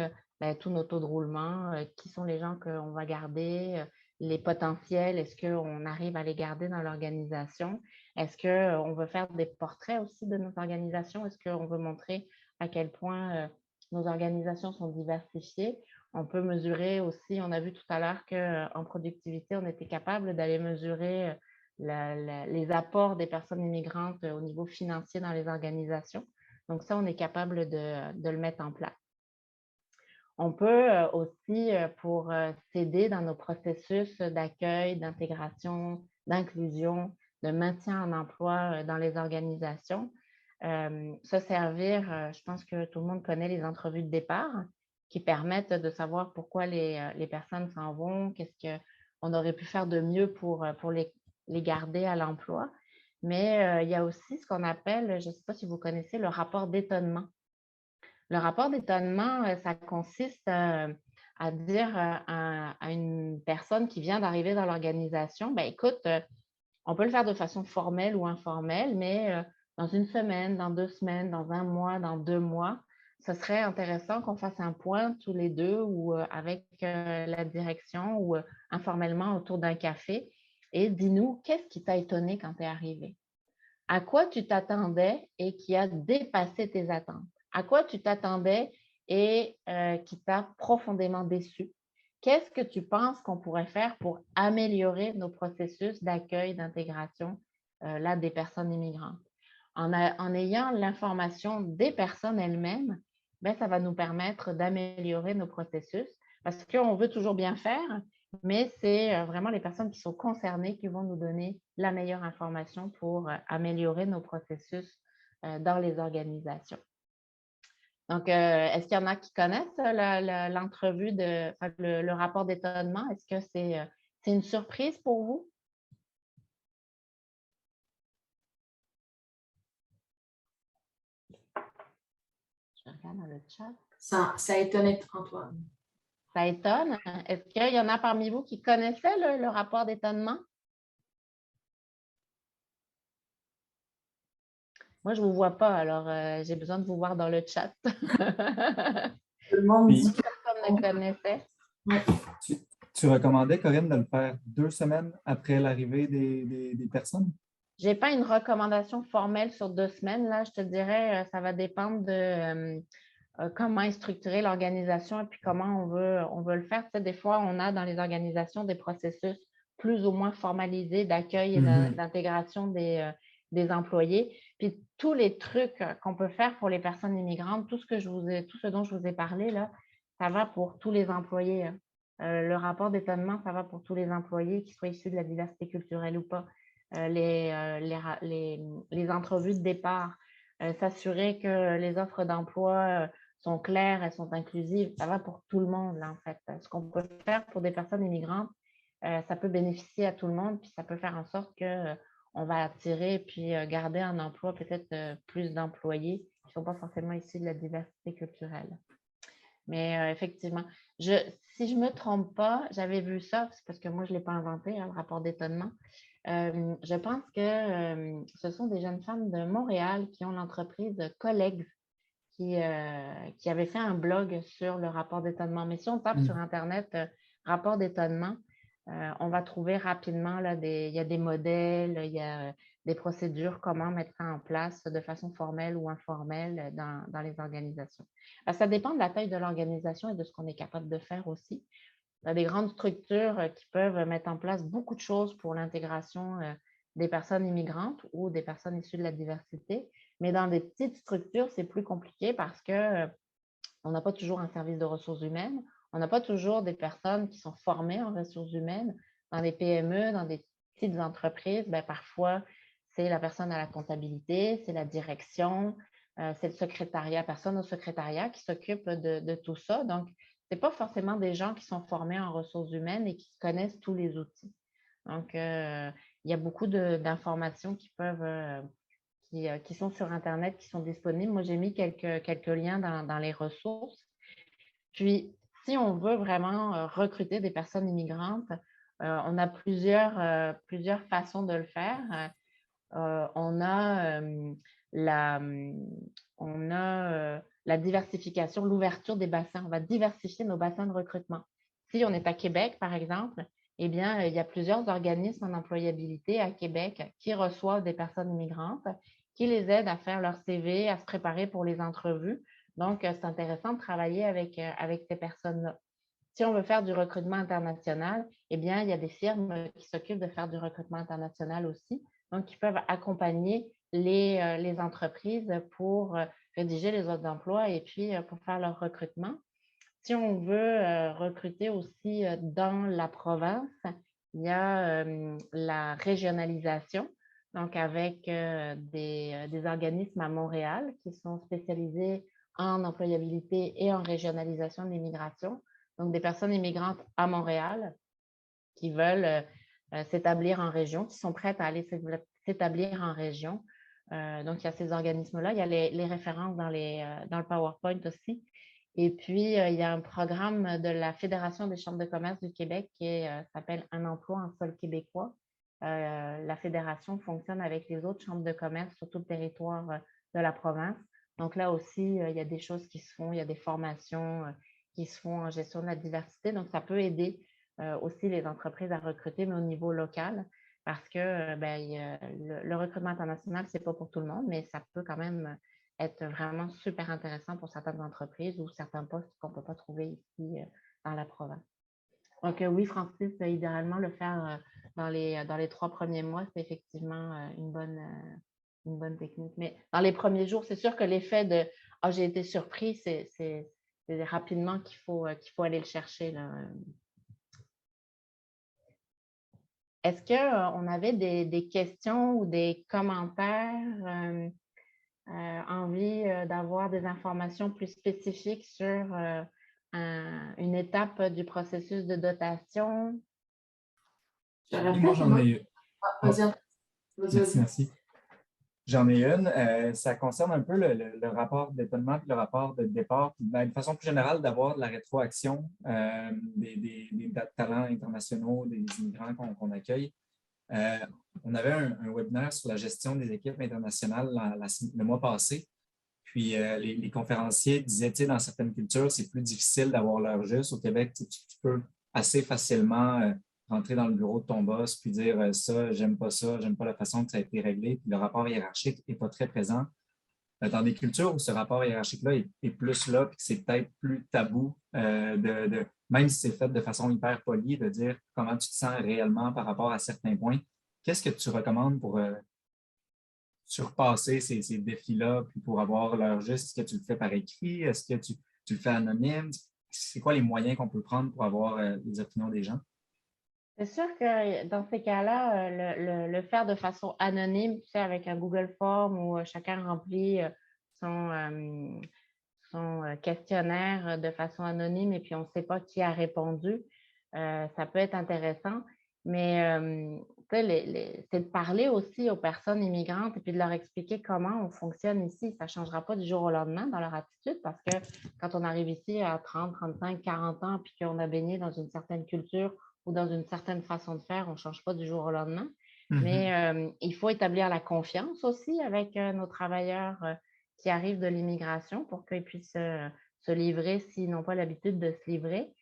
tous nos taux de roulement, qui sont les gens qu'on va garder, les potentiels, est-ce qu'on arrive à les garder dans l'organisation? Est-ce qu'on veut faire des portraits aussi de nos organisations? Est-ce qu'on veut montrer à quel point nos organisations sont diversifiées? On peut mesurer aussi, on a vu tout à l'heure qu'en productivité, on était capable d'aller mesurer les apports des personnes immigrantes au niveau financier dans les organisations. Donc ça, on est capable de le mettre en place. On peut aussi, pour s'aider dans nos processus d'accueil, d'intégration, d'inclusion, de maintien en emploi dans les organisations, se servir, je pense que tout le monde connaît les entrevues de départ qui permettent de savoir pourquoi les personnes s'en vont, qu'est-ce qu'on aurait pu faire de mieux pour les garder à l'emploi. Mais il y a aussi ce qu'on appelle, je ne sais pas si vous connaissez, le rapport d'étonnement. Le rapport d'étonnement, ça consiste à dire à une personne qui vient d'arriver dans l'organisation, écoute, on peut le faire de façon formelle ou informelle, mais dans une semaine, dans 2 semaines, dans 1 mois, dans 2 mois, ce serait intéressant qu'on fasse un point tous les deux ou avec la direction ou informellement autour d'un café et dis-nous, qu'est-ce qui t'a étonné quand tu es arrivé? À quoi tu t'attendais et qui a dépassé tes attentes? À quoi tu t'attendais et qui t'a profondément déçu? Qu'est-ce que tu penses qu'on pourrait faire pour améliorer nos processus d'accueil, d'intégration des personnes immigrantes? En ayant l'information des personnes elles-mêmes, ça va nous permettre d'améliorer nos processus parce qu'on veut toujours bien faire, mais c'est vraiment les personnes qui sont concernées qui vont nous donner la meilleure information pour améliorer nos processus dans les organisations. Donc, est-ce qu'il y en a qui connaissent l'entrevue, le rapport d'étonnement? Est-ce que c'est une surprise pour vous? Je regarde dans le chat. Ça étonnait Antoine. Ça étonne. Est-ce qu'il y en a parmi vous qui connaissaient le rapport d'étonnement? Moi, je ne vous vois pas, alors j'ai besoin de vous voir dans le chat. Tout le monde dit que personne ne connaissait. Oui. Tu recommandais, Corinne, de le faire 2 semaines après l'arrivée des personnes? Je n'ai pas une recommandation formelle sur 2 semaines. Là, je te dirais, ça va dépendre de comment est structurée l'organisation et puis comment on veut le faire. Tu sais, des fois, on a dans les organisations des processus plus ou moins formalisés d'accueil et d'intégration des employés. Puis tous les trucs qu'on peut faire pour les personnes immigrantes, tout ce dont je vous ai parlé, là, ça va pour tous les employés. Le rapport d'étonnement, ça va pour tous les employés, qu'ils soient issus de la diversité culturelle ou pas. Les entrevues de départ, s'assurer que les offres d'emploi sont claires, elles sont inclusives, ça va pour tout le monde, là, en fait. Ce qu'on peut faire pour des personnes immigrantes, ça peut bénéficier à tout le monde, puis ça peut faire en sorte qu'on va attirer puis garder en emploi peut-être plus d'employés qui ne sont pas forcément issus de la diversité culturelle. Mais effectivement, si je ne me trompe pas, j'avais vu ça, c'est parce que moi, je ne l'ai pas inventé, hein, le rapport d'étonnement. Je pense que ce sont des jeunes femmes de Montréal qui ont l'entreprise Collègues qui avait fait un blog sur le rapport d'étonnement. Mais si on tape sur Internet rapport d'étonnement, on va trouver rapidement, là, il y a des modèles, il y a des procédures, comment mettre ça en place de façon formelle ou informelle dans les organisations. Ça dépend de la taille de l'organisation et de ce qu'on est capable de faire aussi. Il y a des grandes structures qui peuvent mettre en place beaucoup de choses pour l'intégration des personnes immigrantes ou des personnes issues de la diversité. Mais dans des petites structures, c'est plus compliqué parce qu'on n'a pas toujours un service de ressources humaines. On n'a pas toujours des personnes qui sont formées en ressources humaines. Dans des PME, dans des petites entreprises, parfois, c'est la personne à la comptabilité, c'est la direction, c'est le secrétariat, personne au secrétariat qui s'occupe de tout ça. Donc, ce n'est pas forcément des gens qui sont formés en ressources humaines et qui connaissent tous les outils. Donc, il y a beaucoup d'informations qui sont sur Internet, qui sont disponibles. Moi, j'ai mis quelques liens dans les ressources. Puis, si on veut vraiment recruter des personnes immigrantes, on a plusieurs façons de le faire. On a la diversification, l'ouverture des bassins. On va diversifier nos bassins de recrutement. Si on est à Québec, par exemple, eh bien, il y a plusieurs organismes en employabilité à Québec qui reçoivent des personnes immigrantes, qui les aident à faire leur CV, à se préparer pour les entrevues. Donc, c'est intéressant de travailler avec ces personnes-là. Si on veut faire du recrutement international, eh bien, il y a des firmes qui s'occupent de faire du recrutement international aussi, donc qui peuvent accompagner les entreprises pour rédiger les offres d'emploi et puis pour faire leur recrutement. Si on veut recruter aussi dans la province, il y a la régionalisation, donc avec des organismes à Montréal qui sont spécialisés en employabilité et en régionalisation de l'immigration. Donc, des personnes immigrantes à Montréal qui veulent s'établir en région, qui sont prêtes à aller s'établir en région. Donc, il y a ces organismes-là. Il y a les références dans le PowerPoint aussi. Et puis, il y a un programme de la Fédération des chambres de commerce du Québec qui s'appelle Un emploi en sol québécois. La fédération fonctionne avec les autres chambres de commerce sur tout le territoire de la province. Donc là aussi, il y a des choses qui se font, il y a des formations qui se font en gestion de la diversité. Donc, ça peut aider aussi les entreprises à recruter, mais au niveau local, parce que le recrutement international, ce n'est pas pour tout le monde, mais ça peut quand même être vraiment super intéressant pour certaines entreprises ou certains postes qu'on ne peut pas trouver ici dans la province. Donc, oui, Francis, idéalement, le faire dans les 3 premiers mois, c'est effectivement une bonne technique. Mais dans les premiers jours, c'est sûr que l'effet de « Ah, j'ai été surpris », c'est rapidement qu'il faut aller le chercher, là. Est-ce qu'on avait des questions ou des commentaires, envie d'avoir des informations plus spécifiques sur une étape du processus de dotation? Moi, j'en ai une. Merci. J'en ai une. Ça concerne un peu le rapport d'étonnement et le rapport de départ. De façon plus générale, d'avoir de la rétroaction des talents internationaux, des immigrants qu'on accueille. On avait un webinaire sur la gestion des équipes internationales le mois passé. Puis les conférenciers disaient, dans certaines cultures, c'est plus difficile d'avoir l'heure juste. Au Québec, tu peux assez facilement rentrer dans le bureau de ton boss puis dire ça, j'aime pas la façon que ça a été réglé. Puis le rapport hiérarchique n'est pas très présent. Dans des cultures où ce rapport hiérarchique-là est plus là, puis que c'est peut-être plus tabou, même si c'est fait de façon hyper polie, de dire comment tu te sens réellement par rapport à certains points. Qu'est-ce que tu recommandes pour surpasser ces défis-là, puis pour avoir leur juste? Est-ce que tu le fais par écrit? Est-ce que tu le fais anonyme? C'est quoi les moyens qu'on peut prendre pour avoir les opinions des gens? C'est sûr que dans ces cas-là, le faire de façon anonyme, tu sais, avec un Google Form où chacun remplit son questionnaire de façon anonyme et puis on ne sait pas qui a répondu, ça peut être intéressant. Mais tu sais, c'est de parler aussi aux personnes immigrantes et puis de leur expliquer comment on fonctionne ici. Ça ne changera pas du jour au lendemain dans leur attitude parce que quand on arrive ici à 30, 35, 40 ans puis qu'on a baigné dans une certaine culture ou dans une certaine façon de faire, on ne change pas du jour au lendemain. Mais il faut établir la confiance aussi avec nos travailleurs qui arrivent de l'immigration pour qu'ils puissent se livrer s'ils n'ont pas l'habitude de se livrer.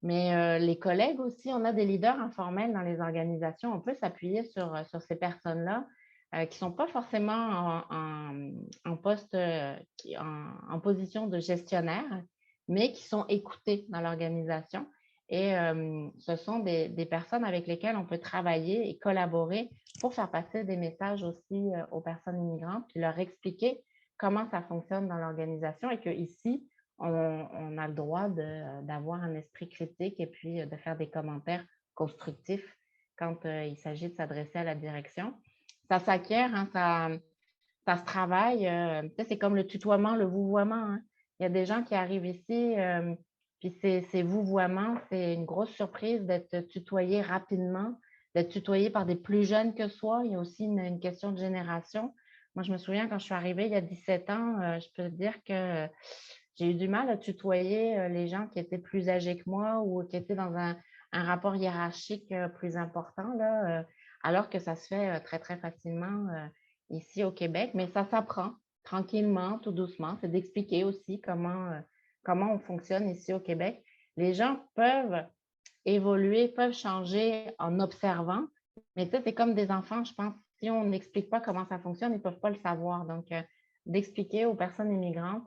Mais les collègues aussi, on a des leaders informels dans les organisations. On peut s'appuyer sur ces personnes-là qui ne sont pas forcément en poste, en position de gestionnaire, mais qui sont écoutées dans l'organisation. Et ce sont des personnes avec lesquelles on peut travailler et collaborer pour faire passer des messages aussi aux personnes immigrantes, puis leur expliquer comment ça fonctionne dans l'organisation et qu'ici, on a le droit d'avoir un esprit critique et puis de faire des commentaires constructifs quand il s'agit de s'adresser à la direction. Ça s'acquiert, hein, ça se travaille. C'est comme le tutoiement, le vouvoiement. Hein. Il y a des gens qui arrivent ici, puis ces vouvoiements, c'est une grosse surprise d'être tutoyé rapidement, d'être tutoyé par des plus jeunes que soi. Il y a aussi une question de génération. Moi, je me souviens quand je suis arrivée il y a 17 ans, je peux te dire que j'ai eu du mal à tutoyer les gens qui étaient plus âgés que moi ou qui étaient dans un rapport hiérarchique plus important, là, alors que ça se fait très, très facilement ici au Québec. Mais ça s'apprend tranquillement, tout doucement. C'est d'expliquer aussi comment on fonctionne ici au Québec. Les gens peuvent évoluer, peuvent changer en observant, mais ça, c'est comme des enfants, je pense. Si on n'explique pas comment ça fonctionne, ils ne peuvent pas le savoir. Donc, d'expliquer aux personnes immigrantes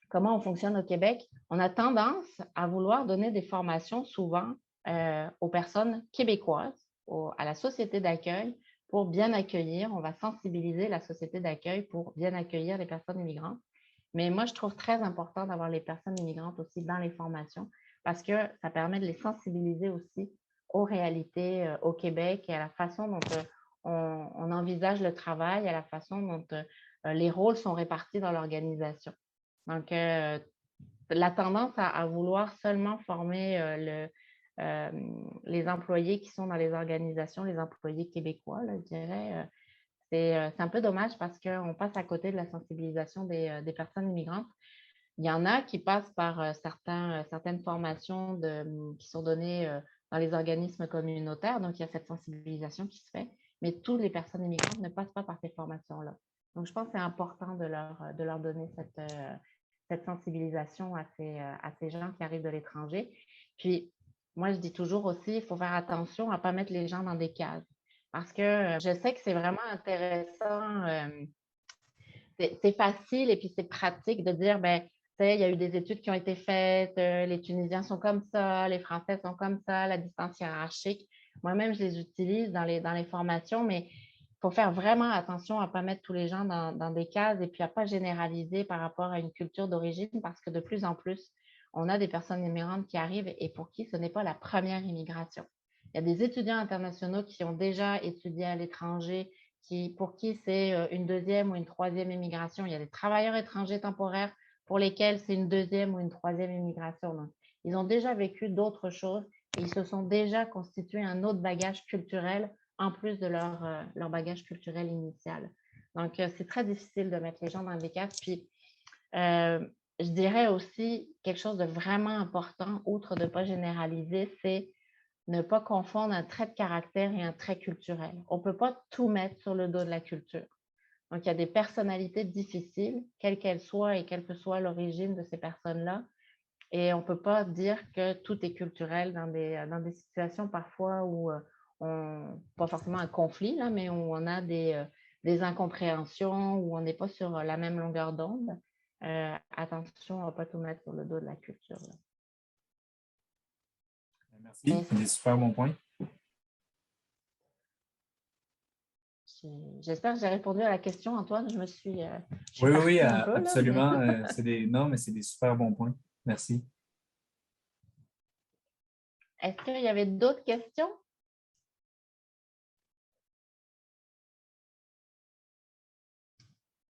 comment on fonctionne au Québec, on a tendance à vouloir donner des formations souvent aux personnes québécoises, à la société d'accueil pour bien accueillir. On va sensibiliser la société d'accueil pour bien accueillir les personnes immigrantes. Mais moi, je trouve très important d'avoir les personnes immigrantes aussi dans les formations parce que ça permet de les sensibiliser aussi aux réalités au Québec et à la façon dont on envisage le travail, à la façon dont les rôles sont répartis dans l'organisation. Donc, la tendance à vouloir seulement former les employés qui sont dans les organisations, les employés québécois, là, je dirais, c'est un peu dommage parce qu'on passe à côté de la sensibilisation des personnes immigrantes. Il y en a qui passent par certaines formations qui sont données dans les organismes communautaires, donc il y a cette sensibilisation qui se fait, mais toutes les personnes immigrantes ne passent pas par ces formations-là. Donc, je pense que c'est important de leur donner cette sensibilisation à ces gens qui arrivent de l'étranger. Puis, moi, je dis toujours aussi, il faut faire attention à ne pas mettre les gens dans des cases. Parce que je sais que c'est vraiment intéressant, c'est facile et puis c'est pratique de dire, ben, tu sais, il y a eu des études qui ont été faites, les Tunisiens sont comme ça, les Français sont comme ça, la distance hiérarchique. Moi-même, je les utilise dans les formations, mais il faut faire vraiment attention à ne pas mettre tous les gens dans des cases et puis à ne pas généraliser par rapport à une culture d'origine parce que de plus en plus, on a des personnes immigrantes qui arrivent et pour qui ce n'est pas la première immigration. Il y a des étudiants internationaux qui ont déjà étudié à l'étranger, pour qui c'est une deuxième ou une troisième immigration. Il y a des travailleurs étrangers temporaires pour lesquels c'est une deuxième ou une troisième immigration. Donc, ils ont déjà vécu d'autres choses et ils se sont déjà constitués un autre bagage culturel en plus de leur bagage culturel initial. Donc, c'est très difficile de mettre les gens dans des cases. Puis, je dirais aussi quelque chose de vraiment important, outre de ne pas généraliser, c'est ne pas confondre un trait de caractère et un trait culturel. On ne peut pas tout mettre sur le dos de la culture. Donc, il y a des personnalités difficiles, quelles qu'elles soient et quelle que soit l'origine de ces personnes-là, Et on ne peut pas dire que tout est culturel dans des situations parfois où pas forcément un conflit, là, mais où on a des incompréhensions, où on n'est pas sur la même longueur d'onde. Attention à ne pas tout mettre sur le dos de la culture. Là. Merci, c'est des super bons points. J'espère que j'ai répondu à la question, Antoine. Je suis Oui, un peu, absolument. Là, mais... Non, mais c'est des super bons points. Merci. Est-ce qu'il y avait d'autres questions?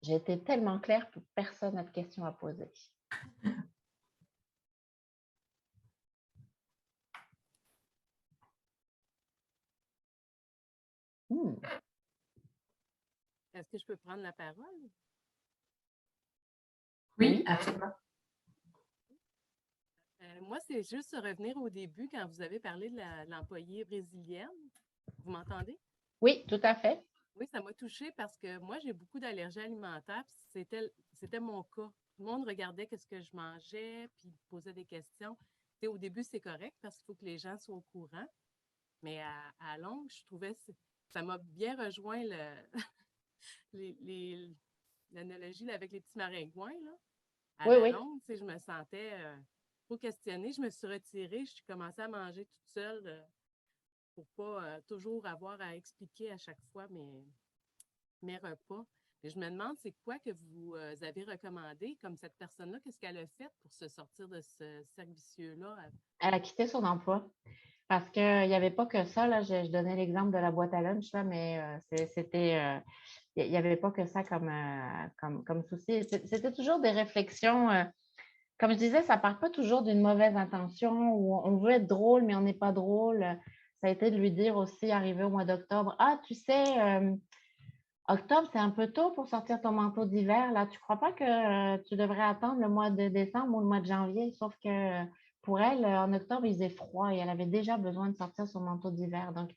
J'ai été tellement claire que personne n'a de questions à poser. Est-ce que je peux prendre la parole? Oui, absolument. Moi, c'est juste revenir au début quand vous avez parlé de l'employée brésilienne. Vous m'entendez? Oui, tout à fait. Oui, ça m'a touchée parce que moi, j'ai beaucoup d'allergies alimentaires. C'était mon cas. Tout le monde regardait ce que je mangeais, puis posait des questions. Au début, c'est correct parce qu'il faut que les gens soient au courant. Mais à longue, je trouvais que ça m'a bien rejoint l'analogie avec les petits maringouins. Là. À Oui, la oui. longue, je me sentais trop questionnée. Je me suis retirée. Je suis commencée à manger toute seule pour pas toujours avoir à expliquer à chaque fois mes repas. Et je me demande, c'est quoi que vous avez recommandé, comme cette personne-là, qu'est-ce qu'elle a fait pour se sortir de ce cercle vicieux-là? Elle a quitté son emploi parce qu'il n'y avait pas que ça. Là, je donnais l'exemple de la boîte à lunch, là, mais c'était... il n'y avait pas que ça comme souci. C'était toujours des réflexions. Comme je disais, ça ne part pas toujours d'une mauvaise intention où on veut être drôle, mais on n'est pas drôle. Ça a été de lui dire aussi, arrivé au mois d'octobre, ah, tu sais, octobre, c'est un peu tôt pour sortir ton manteau d'hiver. Là, tu ne crois pas que tu devrais attendre le mois de décembre ou le mois de janvier? Sauf que pour elle, en octobre, il faisait froid et elle avait déjà besoin de sortir son manteau d'hiver. Donc,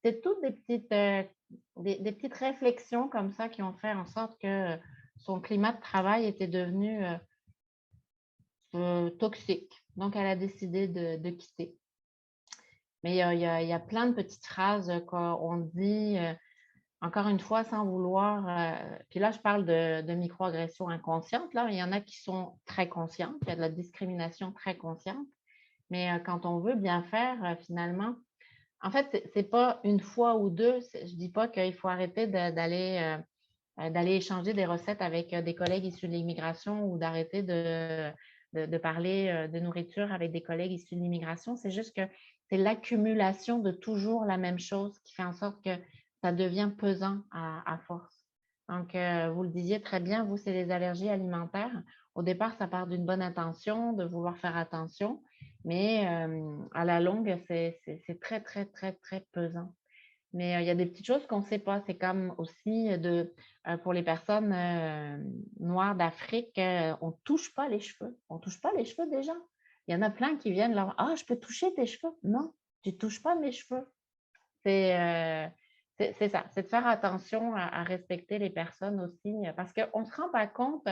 c'est toutes des petites réflexions comme ça qui ont fait en sorte que son climat de travail était devenu toxique. Donc, elle a décidé de quitter. Mais il y a plein de petites phrases qu'on dit, encore une fois, sans vouloir. Puis là, je parle de microagressions inconscientes. Là, il y en a qui sont très conscientes. Il y a de la discrimination très consciente. Mais quand on veut bien faire, finalement, en fait, c'est pas une fois ou deux. Je dis pas qu'il faut arrêter d'aller échanger des recettes avec des collègues issus de l'immigration ou d'arrêter de parler de nourriture avec des collègues issus de l'immigration. C'est juste que c'est l'accumulation de toujours la même chose qui fait en sorte que ça devient pesant à force. Donc, vous le disiez très bien, vous, c'est les allergies alimentaires. Au départ, ça part d'une bonne intention, de vouloir faire attention, mais à la longue, c'est très, très, très, très pesant. Mais il y a des petites choses qu'on ne sait pas. C'est comme aussi pour les personnes noires d'Afrique, on ne touche pas les cheveux. On ne touche pas les cheveux des gens. Il y en a plein qui viennent leur ah, je peux toucher tes cheveux. Non, tu ne touches pas mes cheveux. C'est ça, c'est de faire attention à respecter les personnes aussi, parce qu'on ne se rend pas compte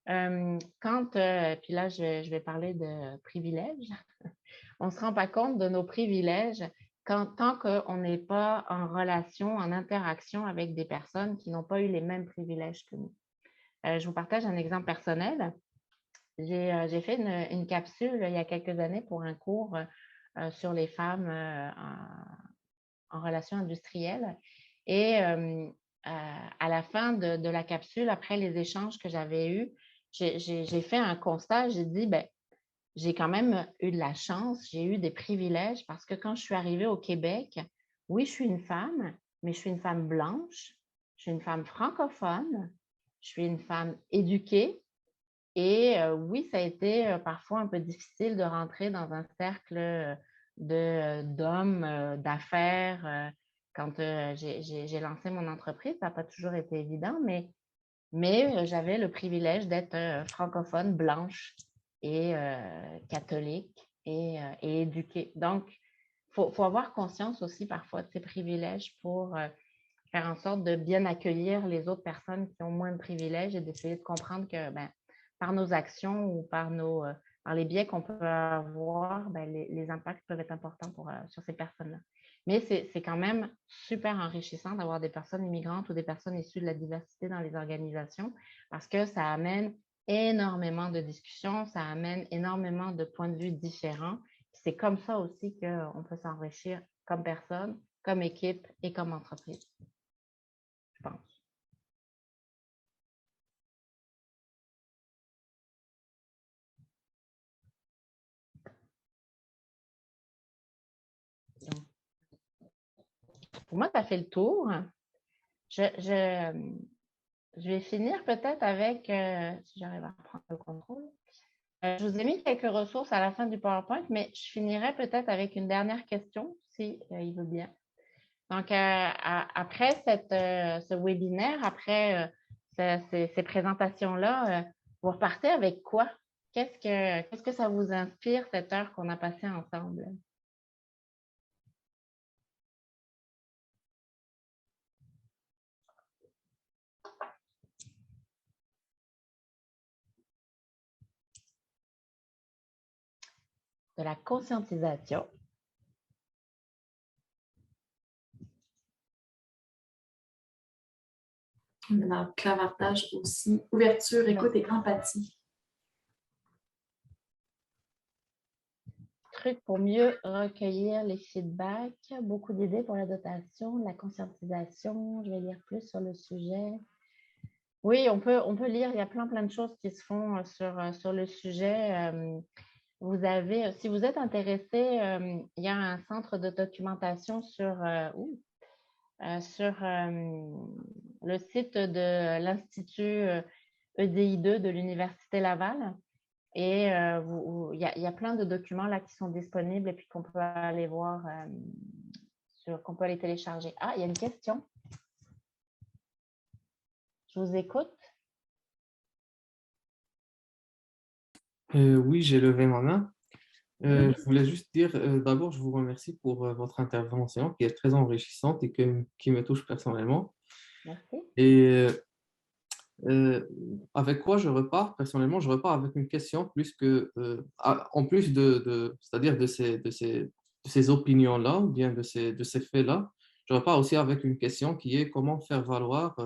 puis là, je vais parler de privilèges, on ne se rend pas compte de nos privilèges tant qu'on n'est pas en relation, en interaction avec des personnes qui n'ont pas eu les mêmes privilèges que nous. Je vous partage un exemple personnel. J'ai fait une capsule il y a quelques années pour un cours sur les femmes en relations industrielles. Et à la fin de la capsule, après les échanges que j'avais eus, j'ai fait un constat. J'ai dit, ben, j'ai quand même eu de la chance, j'ai eu des privilèges parce que quand je suis arrivée au Québec, oui, je suis une femme, mais je suis une femme blanche, je suis une femme francophone, je suis une femme éduquée et oui, ça a été parfois un peu difficile de rentrer dans un cercle d'hommes, d'affaires. Quand j'ai lancé mon entreprise, ça n'a pas toujours été évident, mais j'avais le privilège d'être francophone, blanche et catholique et éduquée. Donc, faut avoir conscience aussi parfois de ces privilèges pour faire en sorte de bien accueillir les autres personnes qui ont moins de privilèges et d'essayer de comprendre que par nos actions ou par nos Alors, les biais qu'on peut avoir, ben, les impacts peuvent être importants sur ces personnes-là. Mais c'est quand même super enrichissant d'avoir des personnes immigrantes ou des personnes issues de la diversité dans les organisations parce que ça amène énormément de discussions, ça amène énormément de points de vue différents. C'est comme ça aussi qu'on peut s'enrichir comme personne, comme équipe et comme entreprise, je pense. Donc, pour moi, ça fait le tour. Je vais finir peut-être avec, si j'arrive à prendre le contrôle. Je vous ai mis quelques ressources à la fin du PowerPoint, mais je finirai peut-être avec une dernière question, si il veut bien. Donc, après ce webinaire, après ces présentations-là, vous repartez avec quoi? Qu'est-ce que ça vous inspire, cette heure qu'on a passée ensemble? De la conscientisation. Dans le clavardage aussi, ouverture, écoute et empathie. Trucs pour mieux recueillir les feedbacks, beaucoup d'idées pour la dotation, la conscientisation, je vais lire plus sur le sujet. Oui, on peut lire, il y a plein de choses qui se font sur le sujet. Vous avez, si vous êtes intéressé, il y a un centre de documentation sur le site de l'Institut EDI2 de l'Université Laval. Et il y a plein de documents là qui sont disponibles et puis qu'on peut aller voir, qu'on peut aller télécharger. Ah, il y a une question. Je vous écoute. Oui, j'ai levé ma main. Je voulais juste dire, d'abord, je vous remercie pour votre intervention qui est très enrichissante et qui me touche personnellement. Merci. Et avec quoi je repars? Personnellement, je repars avec une question plus que, en plus c'est-à-dire de ces opinions-là ou bien de ces faits-là, je repars aussi avec une question qui est comment faire valoir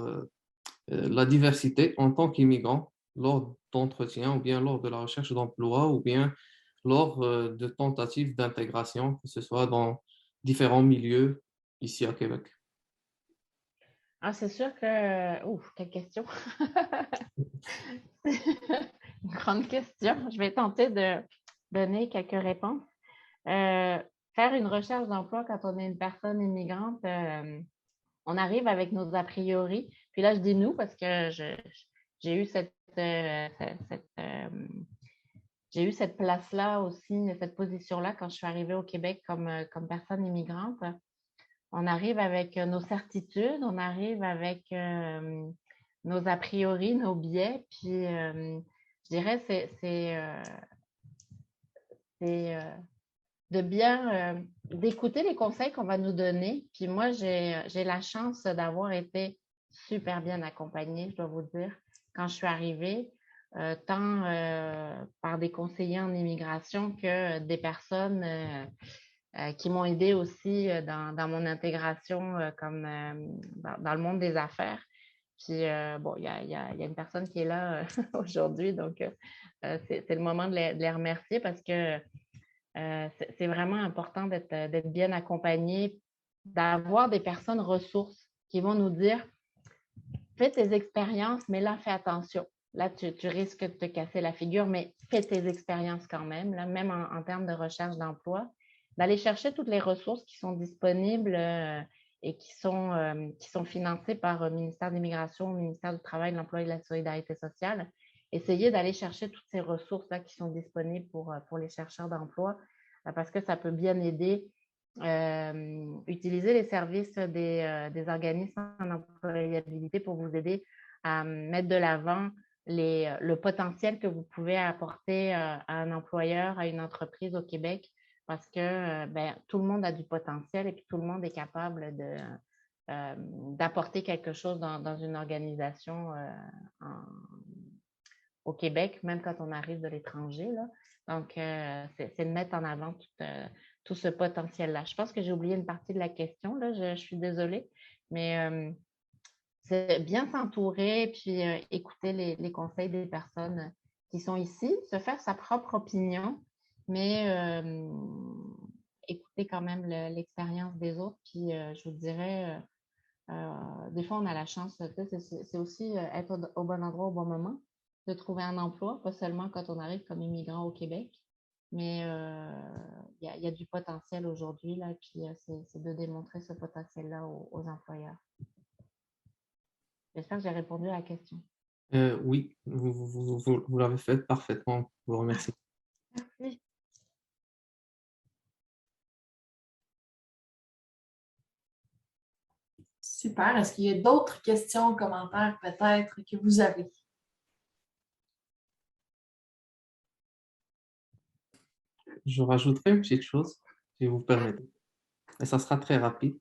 la diversité en tant qu'immigrant lors d'entretiens ou bien lors de la recherche d'emploi ou bien lors de tentatives d'intégration, que ce soit dans différents milieux ici à Québec. Ah, c'est sûr que... Ouf, quelle question! Une grande question. Je vais tenter de donner quelques réponses. Faire une recherche d'emploi quand on est une personne immigrante, on arrive avec nos a priori. Puis là, je dis nous parce que j'ai eu j'ai eu cette place-là aussi, cette position-là quand je suis arrivée au Québec comme personne immigrante. On arrive avec nos certitudes, on arrive avec nos a priori, nos biais. Puis, je dirais, c'est de bien d'écouter les conseils qu'on va nous donner. Puis moi, j'ai la chance d'avoir été super bien accompagnée, je dois vous dire, quand je suis arrivée, tant par des conseillers en immigration que des personnes qui m'ont aidée aussi dans mon intégration dans le monde des affaires. Puis, bon, il y a une personne qui est là aujourd'hui, donc c'est le moment de les remercier parce que c'est vraiment important d'être bien accompagné, d'avoir des personnes ressources qui vont nous dire fais tes expériences, mais là, fais attention. Là, tu risques de te casser la figure, mais fais tes expériences quand même, là, même en termes de recherche d'emploi, d'aller chercher toutes les ressources qui sont disponibles et qui sont financées par le ministère de l'Immigration, le ministère du Travail, de l'Emploi et de la Solidarité sociale. Essayez d'aller chercher toutes ces ressources-là qui sont disponibles pour les chercheurs d'emploi parce que ça peut bien aider. Utiliser les services des organismes en employabilité pour vous aider à mettre de l'avant le potentiel que vous pouvez apporter à un employeur, à une entreprise au Québec, parce que tout le monde a du potentiel et puis tout le monde est capable d'apporter quelque chose dans une organisation au Québec, même quand on arrive de l'étranger, là. Donc, c'est de mettre en avant tout ce potentiel-là. Je pense que j'ai oublié une partie de la question, là. Je suis désolée, mais c'est bien s'entourer puis écouter les conseils des personnes qui sont ici, se faire sa propre opinion, mais écouter quand même l'expérience des autres. Puis je vous dirais, des fois, on a la chance, c'est aussi être au bon endroit au bon moment, de trouver un emploi, pas seulement quand on arrive comme immigrant au Québec, mais il y a du potentiel aujourd'hui, là, puis c'est de démontrer ce potentiel-là aux employeurs. J'espère que j'ai répondu à la question. Oui, vous l'avez fait parfaitement. Je vous remercie. Merci. Super. Est-ce qu'il y a d'autres questions, commentaires peut-être que vous avez? Je rajouterai une petite chose, si vous permettez. Et ça sera très rapide.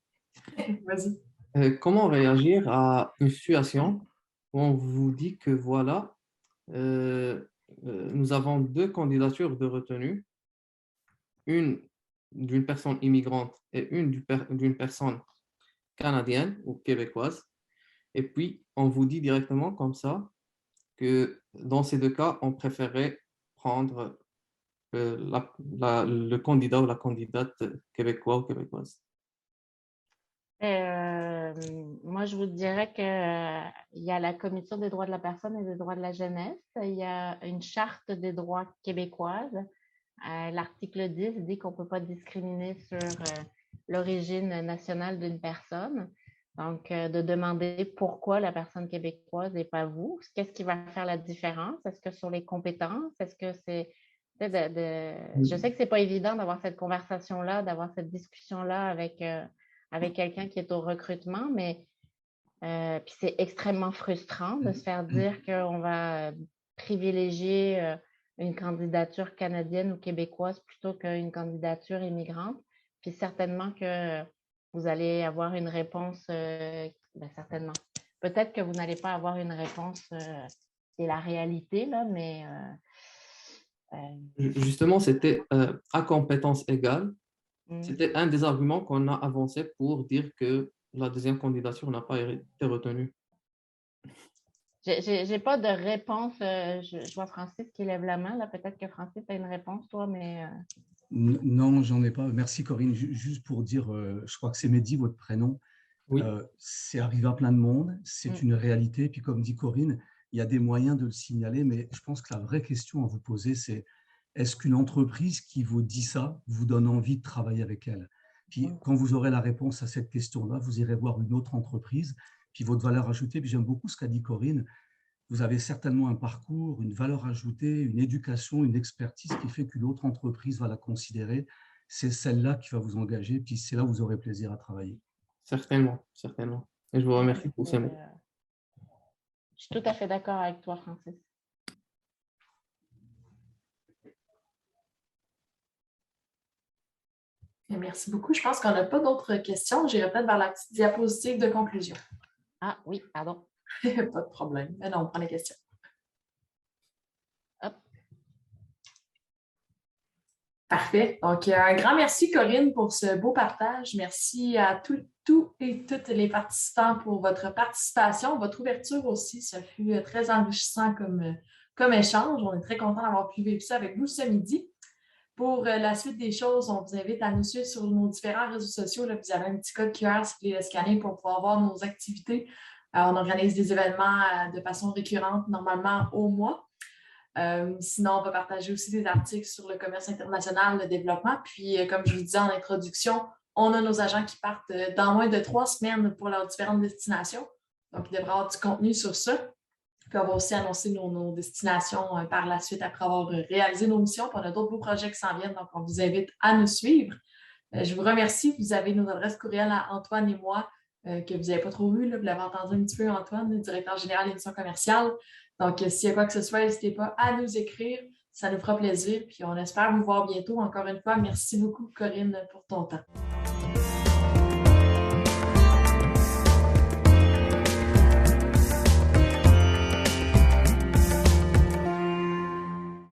Vas-y. Comment réagir à une situation où on vous dit que voilà, nous avons 2 candidatures de retenue, une d'une personne immigrante et une d'une personne canadienne ou québécoise, et puis on vous dit directement comme ça que dans ces 2 cas, on préférait prendre le candidat ou la candidate québécois ou québécoise. Moi, je vous dirais qu'il y a la Commission des droits de la personne et des droits de la jeunesse. Il y a une charte des droits québécoises. L'article 10 dit qu'on ne peut pas discriminer sur l'origine nationale d'une personne. Donc, de demander pourquoi la personne québécoise et pas vous. Qu'est-ce qui va faire la différence? Est-ce que sur les compétences? Est-ce que c'est... Je sais que ce n'est pas évident d'avoir cette conversation-là, d'avoir cette discussion-là avec quelqu'un qui est au recrutement, mais puis c'est extrêmement frustrant de se faire dire qu'on va privilégier une candidature canadienne ou québécoise plutôt qu'une candidature immigrante. Puis certainement que vous allez avoir une réponse, certainement. Peut-être que vous n'allez pas avoir une réponse qui est la réalité, là, mais... Justement, c'était à compétence égale. C'était un des arguments qu'on a avancé pour dire que la deuxième candidature n'a pas été retenue. J'ai pas de réponse. Je vois Francis qui lève la main. Là, peut-être que Francis a une réponse, toi, mais... Non, j'en ai pas. Merci, Corinne. Juste pour dire, je crois que c'est Mehdi, votre prénom. Oui. C'est arrivé à plein de monde. C'est une réalité. Puis, comme dit Corinne, il y a des moyens de le signaler. Mais je pense que la vraie question à vous poser, c'est est-ce qu'une entreprise qui vous dit ça vous donne envie de travailler avec elle? Puis, quand vous aurez la réponse à cette question-là, vous irez voir une autre entreprise. Puis, votre valeur ajoutée. Puis, j'aime beaucoup ce qu'a dit Corinne. Vous avez certainement un parcours, une valeur ajoutée, une éducation, une expertise qui fait qu'une autre entreprise va la considérer. C'est celle-là qui va vous engager, puis c'est là où vous aurez plaisir à travailler. Certainement, certainement. Et je vous remercie pour ce mot. Je suis tout à fait d'accord avec toi, Francis. Merci beaucoup. Je pense qu'on n'a pas d'autres questions. J'irai peut-être vers la petite diapositive de conclusion. Ah oui, pardon. Pas de problème. Mais non, on prend les questions. Hop. Parfait. Donc, un grand merci, Corinne, pour ce beau partage. Merci à tous et toutes les participants pour votre participation, votre ouverture aussi. Ça fut très enrichissant comme échange. On est très content d'avoir pu vivre ça avec vous ce midi. Pour la suite des choses, on vous invite à nous suivre sur nos différents réseaux sociaux. Là, vous avez un petit code QR, si vous voulez le scanner pour pouvoir voir nos activités. On organise des événements de façon récurrente, normalement au mois. Sinon, on va partager aussi des articles sur le commerce international, le développement. Puis, comme je vous disais en introduction, on a nos agents qui partent dans moins de 3 semaines pour leurs différentes destinations. Donc, il devrait y avoir du contenu sur ça. Puis, on va aussi annoncer nos destinations par la suite après avoir réalisé nos missions. Puis, on a d'autres beaux projets qui s'en viennent, donc on vous invite à nous suivre. Je vous remercie. Vous avez nos adresses courriel à Antoine et moi que vous n'avez pas trop vu. Là. Vous l'avez entendu un petit peu, Antoine, le directeur général des missions commerciales. Donc, s'il y a quoi que ce soit, n'hésitez pas à nous écrire. Ça nous fera plaisir. Puis, on espère vous voir bientôt. Encore une fois, merci beaucoup, Corinne, pour ton temps.